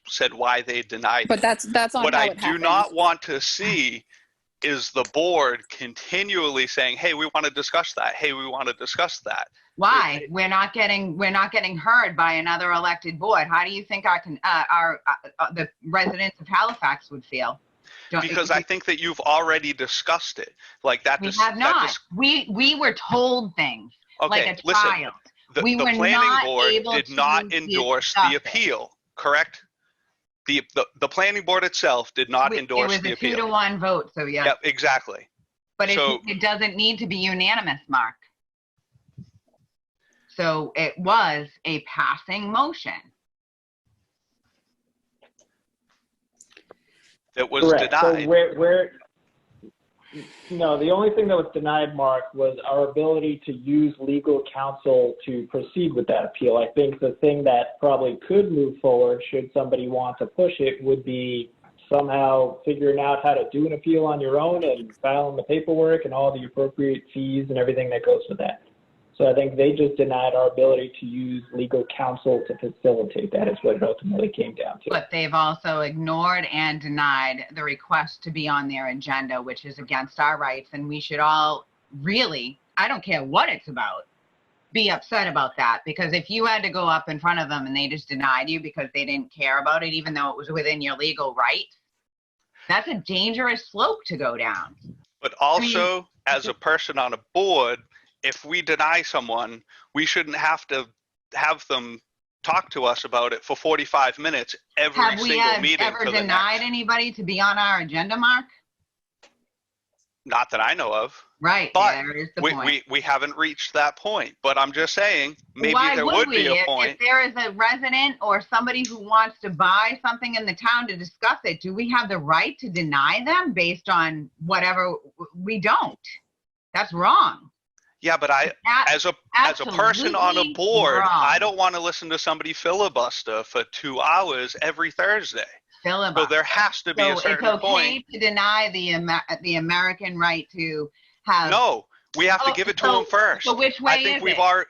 said why they denied But it. that's not What how I it do happens. not want to see is the board continually saying, "Hey, we want to discuss that. Hey, we want to discuss that." Why? We're not getting heard by another elected board. How do you think the residents of Halifax would feel? Because I think that you've already discussed it. Like that. We have not. We were told things Okay, like a listen. child. The We were planning not board able did to not endorse discuss the it. appeal, correct? The planning board itself did not It endorse was the a 2 to appeal. 1 vote, so yeah. Yep, exactly. But So- it doesn't need to be unanimous, Mark. So it was a passing motion. That was Correct. denied. So no, the only thing that was denied, Mark, was our ability to use legal counsel to proceed with that appeal. I think the thing that probably could move forward, should somebody want to push it, would be somehow figuring out how to do an appeal on your own and filing the paperwork and all the appropriate fees and everything that goes with that. So I think they just denied our ability to use legal counsel to facilitate that, is what it ultimately came down to. But they've also ignored and denied the request to be on their agenda, which is against our rights. And we should all really, I don't care what it's about, be upset about that. Because if you had to go up in front of them and they just denied you because they didn't care about it, even though it was within your legal right, That's a dangerous slope to go down. But also, as a person on a board, if we deny someone, we shouldn't have to have them talk to us about it for 45 minutes every Have we single meeting ever for the denied next. anybody to be on our agenda, Mark? Not that I know of. Right, But there is the point. we haven't reached that point. But I'm just saying, maybe Why there would be we? a point. If there is a resident or somebody who wants to buy something in the town to discuss it, do we have the right to deny them based on whatever? We don't. That's wrong. Yeah, but as a person on a Absolutely board, wrong. I don't want to listen to somebody filibuster for 2 hours every Thursday. Filibuster. So there has to be So a certain it's okay point. to deny the American right to have. No, we have to give it to them first. So which way I think is we've it? already.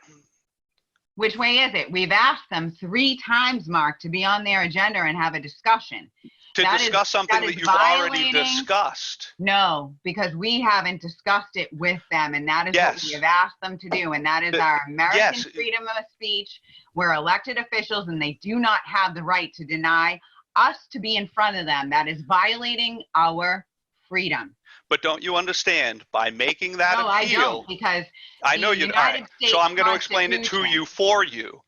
Which way is it? We've asked them 3 times, Mark, to be on their agenda and have a discussion. To That is- discuss something that that is you've already violating- discussed. No, because we haven't discussed it with them, and that is Yes. what we have asked them to do, and that is The- our American yes. freedom of speech. We're elected officials, and they do not have the right to deny us to be in front of them. That is violating our freedom. But don't you understand, by making that No, I appeal, don't, because I know the you. All United right. States So I'm going to explain it to Constitution- you for you.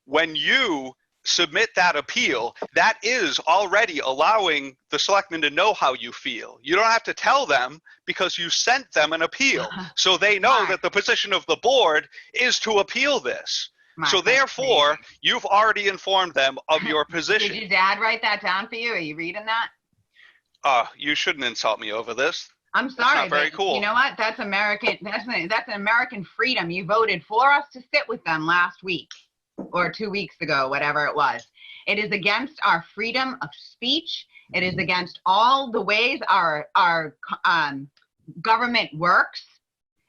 When you submit that appeal, that is already allowing the selectmen to know how you feel. You don't have to tell them because you sent them an appeal. So they know Mark. that the position of the board is to appeal this. Mark, So that's therefore, crazy. you've already informed them of your Did position. your dad write that down for you? Are you reading that? You shouldn't insult me over this. I'm sorry, not very but cool. you know what? That's American. That's an American freedom. You voted for us to sit with them last week or 2 weeks ago, whatever it was. It is against our freedom of speech. It is against all the ways our government works.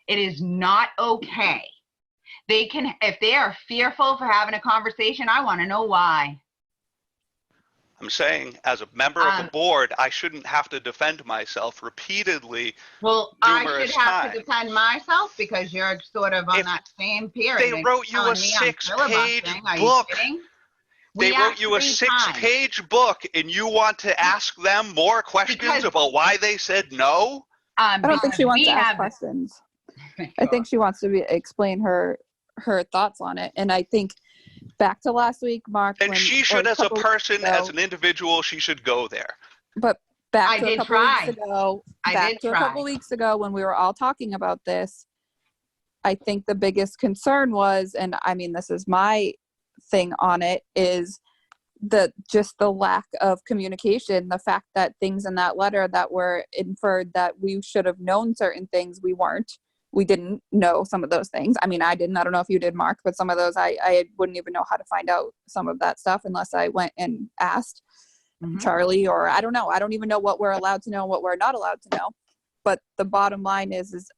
It is not okay. They can, if they are fearful for having a conversation, I want to know why. I'm saying, as a member of the board, I shouldn't have to defend myself repeatedly. Well, I Numerous should have times. to defend myself because you're sort of on If that same period. they and wrote you telling a me I'm 6-page filibustering. Are book. you kidding? They We wrote asked you a 3 times. 6-page book, and you want to ask them more questions Because- about why they said no? I don't think Because she wants we to ask have- questions. I think she wants to explain her thoughts on it. And I think back to last week, Mark. And she should, as a person, as an individual, she should go there. But back I to a did couple try. weeks ago, I back did to a try. couple weeks ago when we were all talking about this, I think the biggest concern was, and I mean, this is my thing on it, is the lack of communication, the fact that things in that letter that were inferred that we should have known certain things, we didn't know some of those things. I mean, I didn't. I don't know if you did, Mark, but some of those I wouldn't even know how to find out some of that stuff unless I went and asked Charlie, or I don't know. I don't even know what we're allowed to know and what we're not allowed to know. But the bottom line is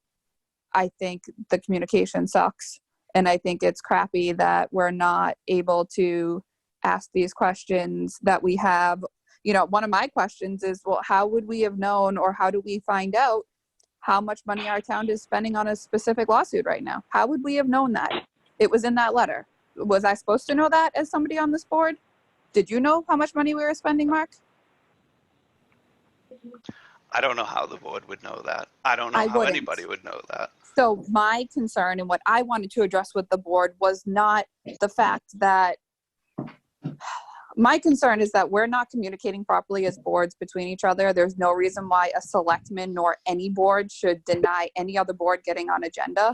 I think the communication sucks. And I think it's crappy that we're not able to ask these questions that we have. You know, one of my questions is, well, how would we have known, or how do we find out how much money our town is spending on a specific lawsuit right now? How would we have known that? It was in that letter. Was I supposed to know that as somebody on this board? Did you know how much money we were spending, Mark? I don't know how the board would know that. I don't know I how wouldn't. anybody would know that. So my concern and what I wanted to address with the board was not the fact that my concern is that we're not communicating properly as boards between each other. There's no reason why a selectman nor any board should deny any other board getting on agenda.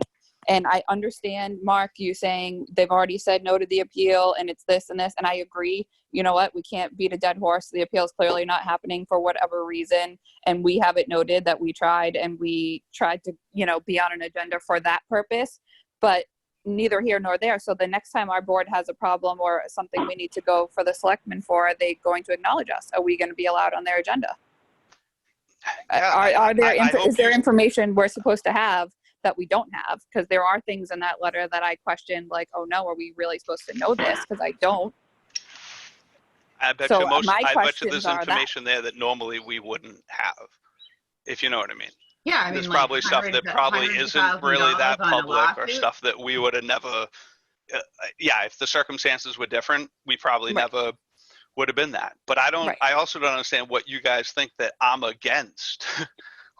And I understand, Mark, you saying they've already said no to the appeal and it's this and this. And I agree. You know what? We can't beat a dead horse. The appeal is clearly not happening for whatever reason. And we have it noted that we tried to, be on an agenda for that purpose. But neither here nor there. So the next time our board has a problem or something we need to go for the selectmen for, are they going to acknowledge us? Are we going to be allowed on their agenda? Yeah, Is there information we're supposed to have that we don't have? Because there are things in that letter that I questioned, like, oh no, are we really supposed to know this? Because I don't. I bet So you my I bet you questions there's are information there that normally we wouldn't have, if you know what I mean. Yeah, I mean, There's like probably stuff that probably isn't really that $100,000 on a public, or lawsuit. stuff that we would have never. If the circumstances were different, we probably Right. never would have been that. But Right. I also don't understand what you guys think that I'm against.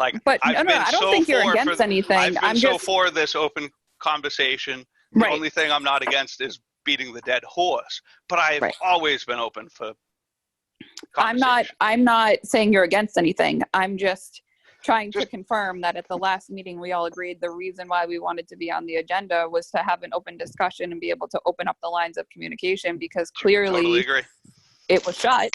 Like, But I've no, been I don't so think you're for against anything. I've been I'm so just for this open conversation. The right. only thing I'm not against is beating the dead horse. But I have Right. always been open for conversation. I'm not saying you're against anything. I'm just trying to confirm that at the last meeting we all agreed the reason why we wanted to be on the agenda was to have an open discussion and be able to open up the lines of communication, because Totally clearly agree. it was shut,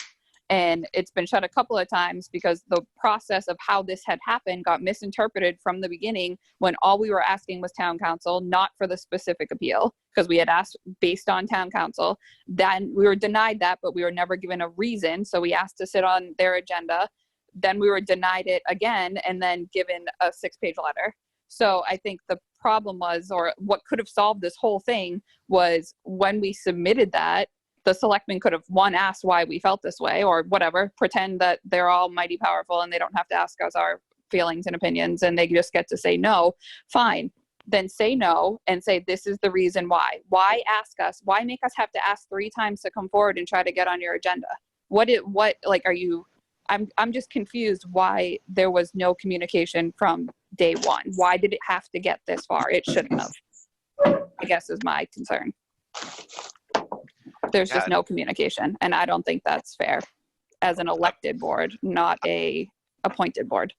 and it's been shut a couple of times because the process of how this had happened got misinterpreted from the beginning, when all we were asking was town council, not for the specific appeal, because we had asked based on town council. Then we were denied that, but we were never given a reason. So we asked to sit on their agenda. Then we were denied it again, and then given a 6-page letter. So I think the problem was, or what could have solved this whole thing, was when we submitted that, the selectmen could have, one, asked why we felt this way, or whatever, pretend that they're all mighty powerful and they don't have to ask us our feelings and opinions and they just get to say no. Fine. Then say no and say, this is the reason why. Why ask us? Why make us have to ask 3 times to come forward and try to get on your agenda? Are you, I'm just confused why there was no communication from day one. Why did it have to get this far? It shouldn't have, I guess, is my concern. There's just no communication, and I don't think that's fair as an elected board, not a appointed board.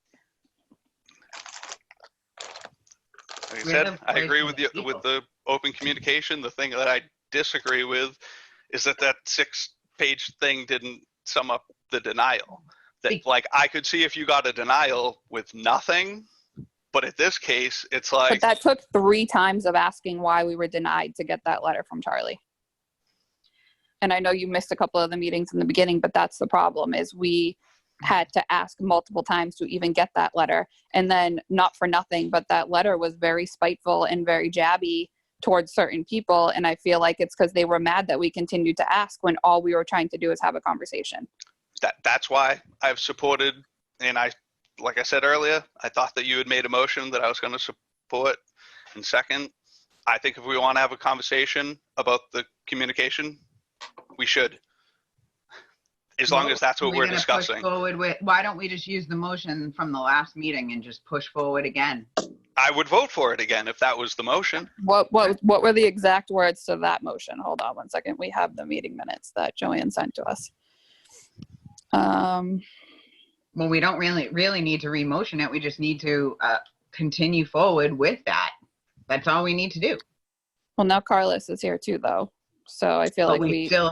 Like I said, I agree with the open communication. The thing that I disagree with is that 6-page thing didn't sum up the denial. That, like, I could see if you got a denial with nothing, but at this case, it's like. But that took 3 times of asking why we were denied to get that letter from Charlie. And I know you missed a couple of the meetings in the beginning, but that's the problem, is we had to ask multiple times to even get that letter. And then, not for nothing, but that letter was very spiteful and very jabby towards certain people. And I feel like it's because they were mad that we continued to ask when all we were trying to do is have a conversation. That's why I've supported, and like I said earlier, I thought that you had made a motion that I was going to support. And second, I think if we want to have a conversation about the communication, we should, as long as that's what we're discussing. Why don't we just use the motion from the last meeting and just push forward again? I would vote for it again if that was the motion. What were the exact words to that motion? Hold on one second. We have the meeting minutes that Joanne sent to us. Well, we don't really need to re-motion it. We just need to continue forward with that. That's all we need to do. Well, now Carlos is here too, though. So I feel But like we still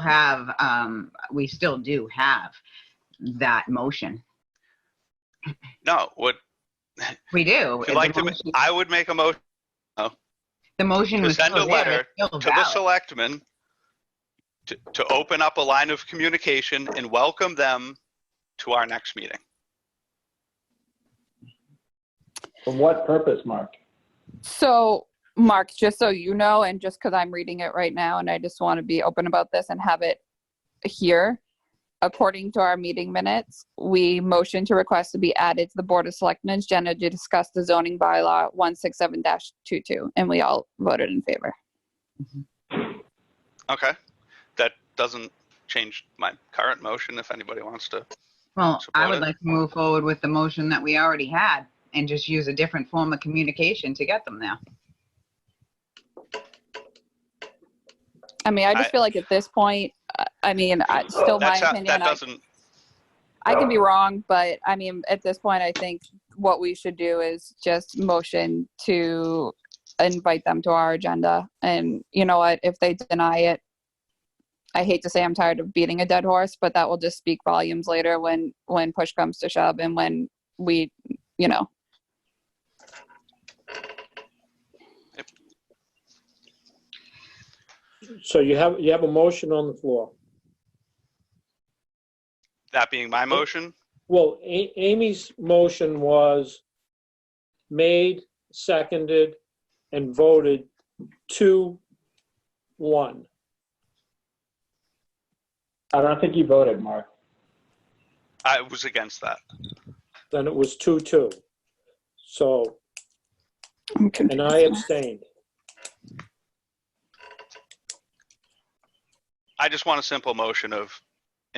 do have that motion. No, what we do. I would make a motion. The motion was to send a letter to the valid. selectmen to open up a line of communication and welcome them to our next meeting. For what purpose, Mark? So, Mark, just so you know, and just because I'm reading it right now, and I just want to be open about this and have it here, according to our meeting minutes, we motioned to request to be added to the Board of Selectmen agenda to discuss the zoning bylaw 167-22, and we all voted in favor. Okay. That doesn't change my current motion if anybody wants to. Well, I would like to move forward with the motion that we already had and just use a different form of communication to get them there. I mean, I just feel like at this point, I mean, still my opinion. That doesn't. I can be wrong, but I mean, at this point, I think what we should do is just motion to invite them to our agenda. And you know what? If they deny it, I hate to say I'm tired of beating a dead horse, but that will just speak volumes later when push comes to shove and when we, you know. So you have a motion on the floor. That being my motion? Well, Amy's motion was made, seconded, and voted 2-1. I don't think you voted, Mark. I was against that. Then it was 2-2. So, and I abstained. I just want a simple motion of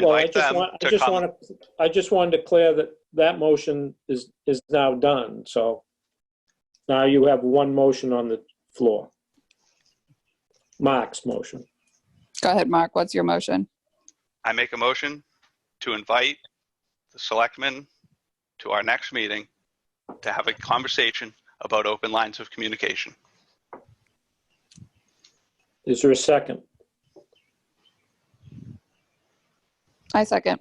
Well, invite them to come. I just wanted to declare that that motion is now done, so now you have one motion on the floor. Mark's motion. Go ahead, Mark. What's your motion? I make a motion to invite the selectmen to our next meeting to have a conversation about open lines of communication. Is there a second? I second.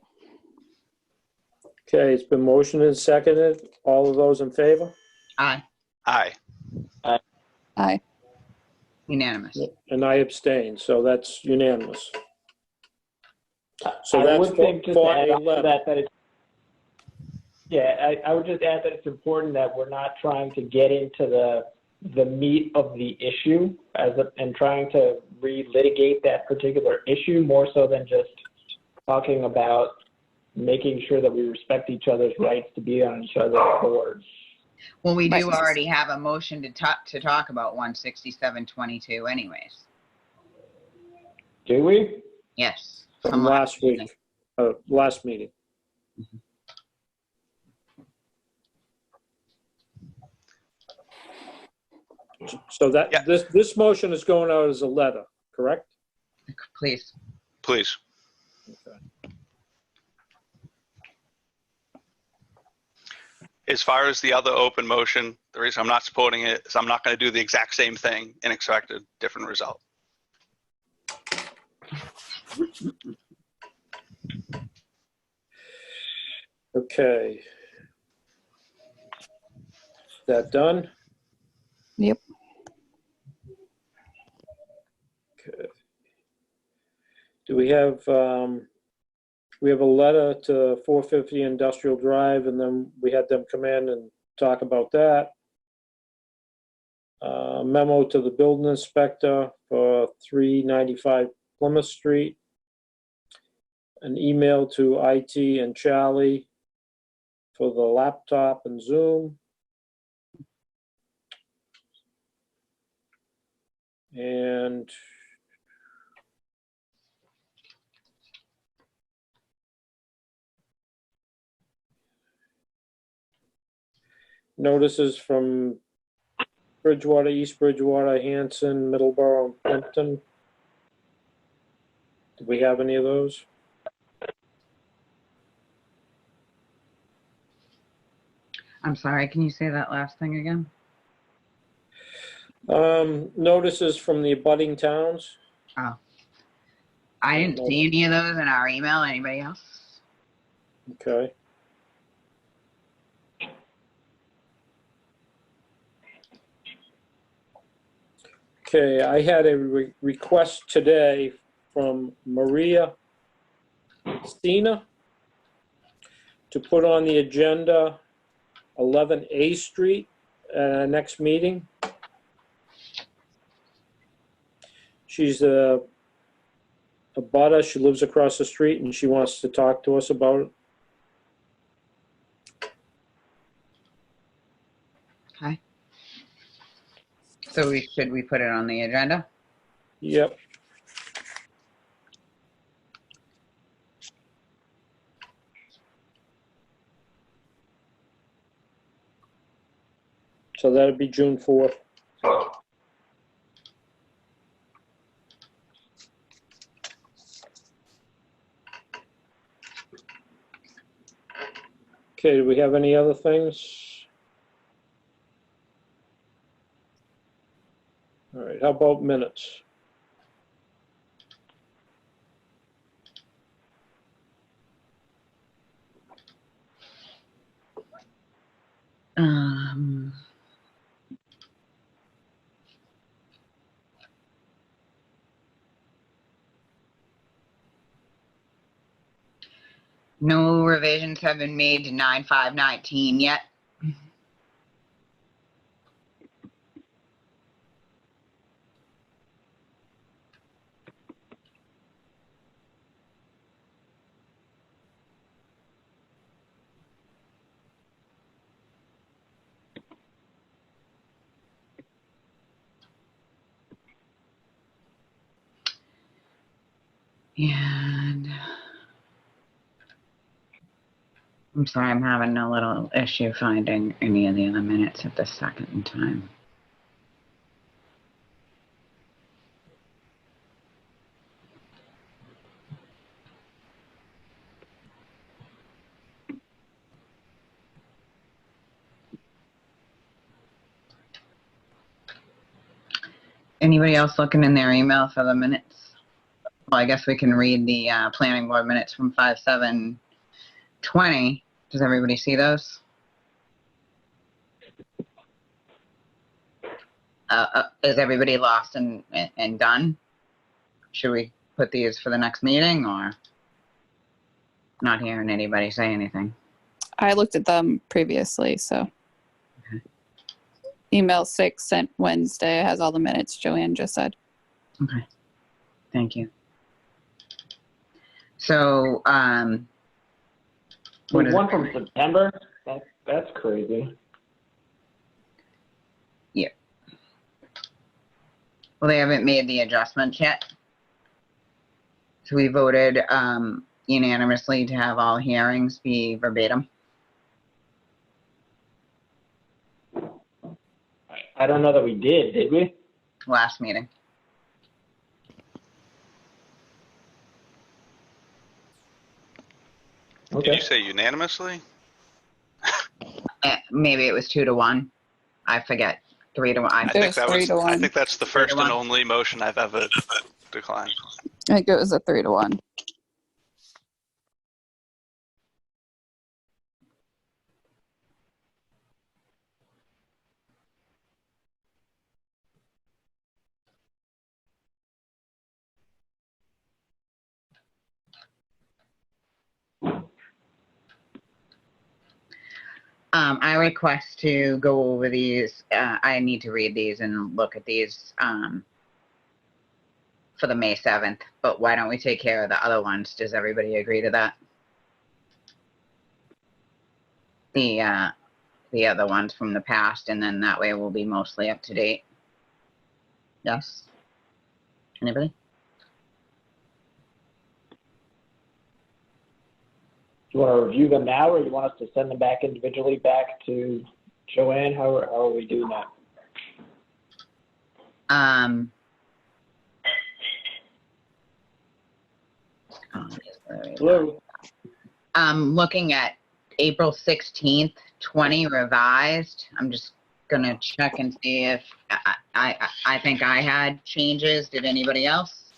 Okay, it's been motioned and seconded. All of those in favor? Aye. Aye. Aye. Unanimous. And I abstain, so that's unanimous. So I that's would think just to add on to 411. that it's, yeah, I would just add that it's important that we're not trying to get into the meat of the issue and trying to relitigate that particular issue more so than just talking about making sure that we respect each other's rights to be on each other's boards. Well, we do Right. already have a motion to talk about 16722 anyways. Do we? Yes. From last week, last meeting. So that, Yeah. this motion is going out as a letter, correct? Please. Please. As far as the other open motion, the reason I'm not supporting it is I'm not going to do the exact same thing and expect a different result. Okay. That done? Yep. Okay. Do we have a letter to 450 Industrial Drive, and then we had them come in and talk about that. Memo to the building inspector for 395 Plymouth Street. An email to IT and Charlie for the laptop and Zoom. And notices from Bridgewater, East Bridgewater, Hanson, Middleborough, and Plimpton. Do we have any of those? I'm sorry, can you say that last thing again? Notices from the abutting towns. Oh. I didn't see any of those in our email. Anybody else? Okay. Okay, I had a request today from Maria Stina to put on the agenda 11 A Street at our next meeting. She's a butter. She lives across the street and she wants to talk to us about it. Okay. So should we put it on the agenda? Yep. So that'd be June 4th. Okay, do we have any other things? All right, how about minutes? Um, no revisions have been made to 9/5/19 yet. And I'm sorry, I'm having a little issue finding any of the other minutes at this second in time. Anybody else looking in their email for the minutes? Well, I guess we can read the planning board minutes from 5/7/20. Does everybody see those? Is everybody lost and done? Should we put these for the next meeting, or not hearing anybody say anything? I looked at them previously, so. Okay. Email 6 sent Wednesday has all the minutes Joanne just said. Okay, thank you. So, what is One from September? That's crazy. Yeah. Well, they haven't made the adjustments yet. So we voted unanimously to have all hearings be verbatim. I don't know that we did we? Last meeting. Did you say unanimously? Maybe it was 2-1. I forget. 3-1. I think that was. 3-1. I think that's the first 3-1. and only motion I've ever declined. I think it was a 3-1. I request to go over these. I need to read these and look at these for the May 7th. But why don't we take care of the other ones? Does everybody agree to that? The other ones from the past, and then that way we'll be mostly up to date. Yes? Anybody? Do you want to review them now, or you want us to send them back individually back to Joanne? How are we doing that? Hello? I'm looking at April 16th, 20 revised. I'm just gonna check and see if I think I had changes. Did anybody else?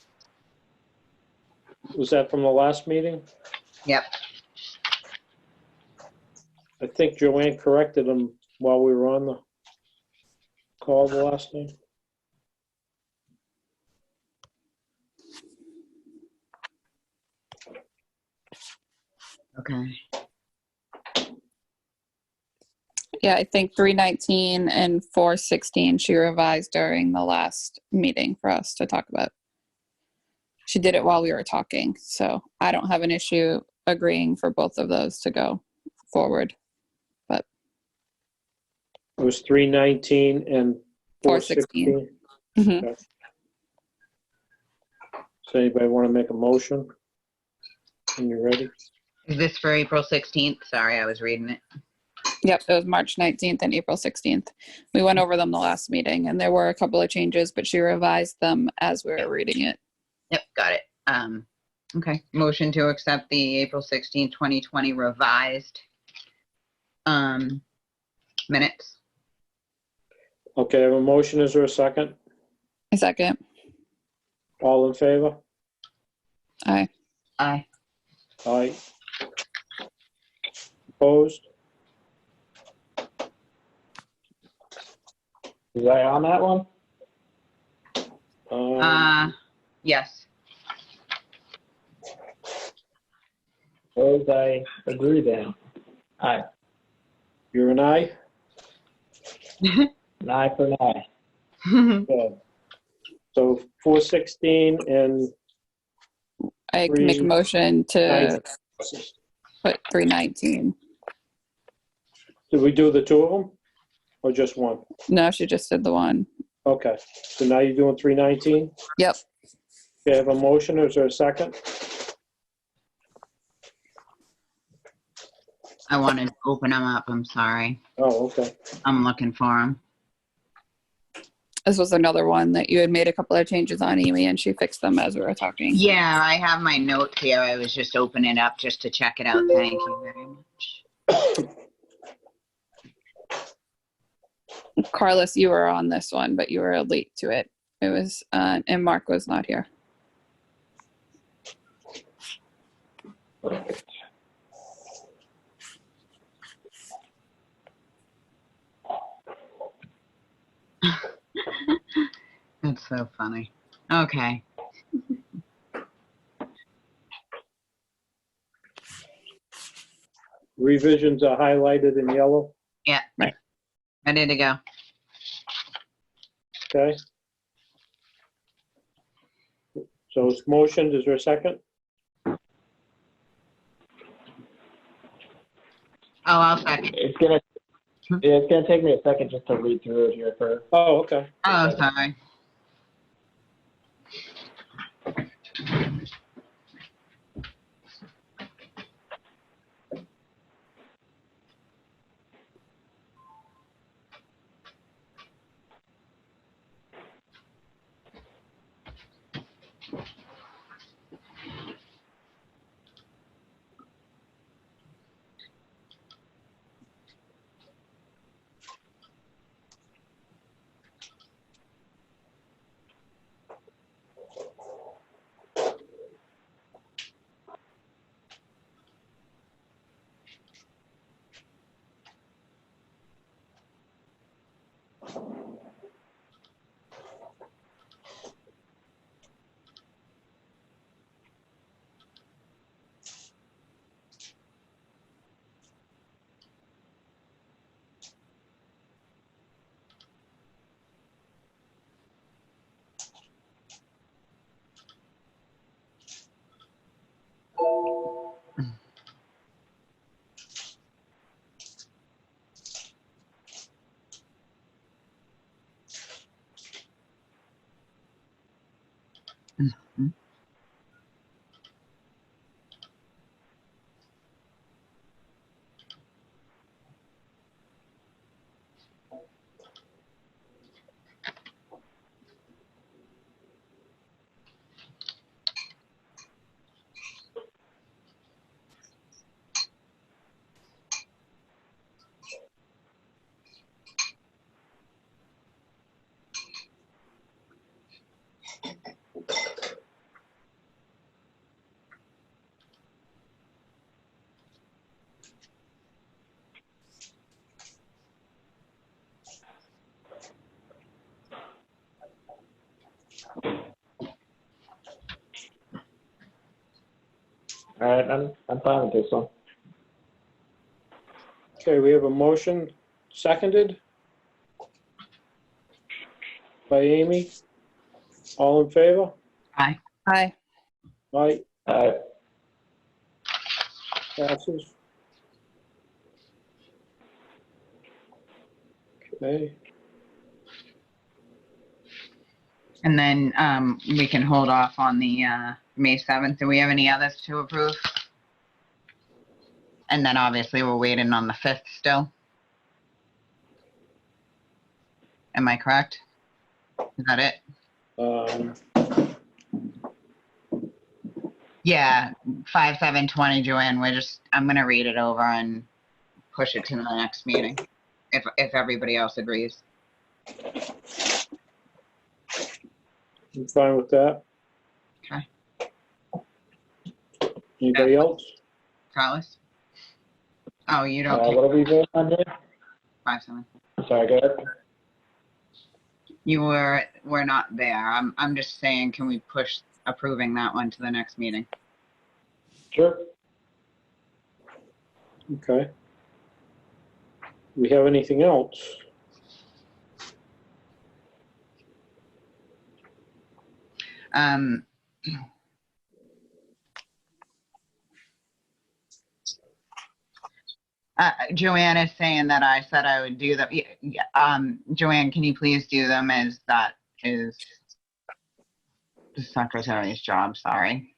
Was that from the last meeting? Yep. I think Joanne corrected them while we were on the call the last time. Okay. Yeah, I think 319 and 416 she revised during the last meeting for us to talk about. She did it while we were talking, so I don't have an issue agreeing for both of those to go forward. But It was 319 and 416. Mhm. Okay. Does anybody want to make a motion? When you're ready. Is this for April 16th? Sorry, I was reading it. Yep, it was March 19th and April 16th. We went over them the last meeting, and there were a couple of changes, but she revised them as we were reading it. Yep, got it. Okay. Motion to accept the April 16th, 2020 revised minutes. Okay, I have a motion. Is there a second? A second. All in favor? Aye. Aye. Aye. Opposed? Was I on that one? Yes. Suppose I agree then. Aye. You're an aye? An eye for an eye. Okay. So 416 and I can make a motion to 9. put 319. Did we do the two of them or just one? No, she just did the one. Okay, so now you're doing 319? Yep. Okay, I have a motion. Is there a second? I wanted to open them up. I'm sorry. Oh, okay. I'm looking for them. This was another one that you had made a couple of changes on, Amy, and she fixed them as we were talking. Yeah, I have my notes here. I was just opening it up just to check it out. Thank you very much. Carlos, you were on this one, but you were late to it. It was, and Mark was not here. That's so funny. Okay. Revisions are highlighted in yellow. Yeah. Right. Ready to go. Okay. So it's motioned. Is there a second? Oh, I'll second. It's gonna take me a second just to read through it here for. Oh, okay. Oh, sorry. All right, I'm fine with this one. Okay, we have a motion seconded by Amy. All in favor? Aye. Hi. Aye, All right. passes. Okay, And then we can hold off on the May 7th. Do we have any others to approve? And then obviously we're waiting on the 5th still. Am I correct? Is that it? Yeah, 5/7/20, Joanne. I'm gonna read it over and push it to the next meeting, if everybody else agrees. I'm fine with that. Okay. Anybody else? Carlos? Oh, you don't. What are we voting on here? 5/7. Sorry, go ahead. We're not there. I'm just saying, can we push approving that one to the next meeting? Sure. Okay. We have anything else? Joanne is saying that I said I would do them. Joanne, can you please do them, as that is the secretary's job? Sorry.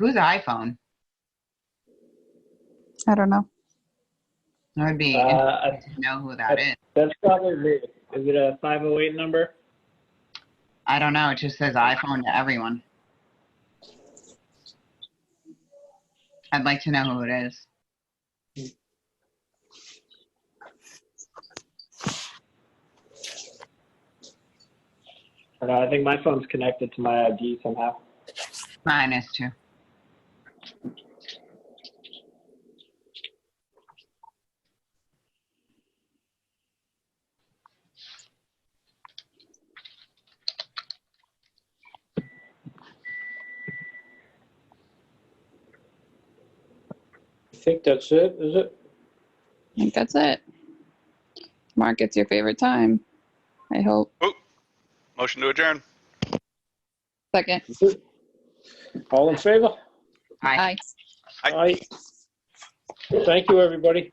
Whose iPhone? I don't know. It would be I- interesting to know who that is. That's probably me. Is it a 508 number? I don't know. It just says iPhone to everyone. I'd like to know who it is. I don't know, I think my phone's connected to my ID somehow. Mine is too. I think that's it, is it? I think that's it. Mark, it's your favorite time. I hope. Motion to adjourn. Second. All in favor? Aye. Aye. Aye. Thank you, everybody.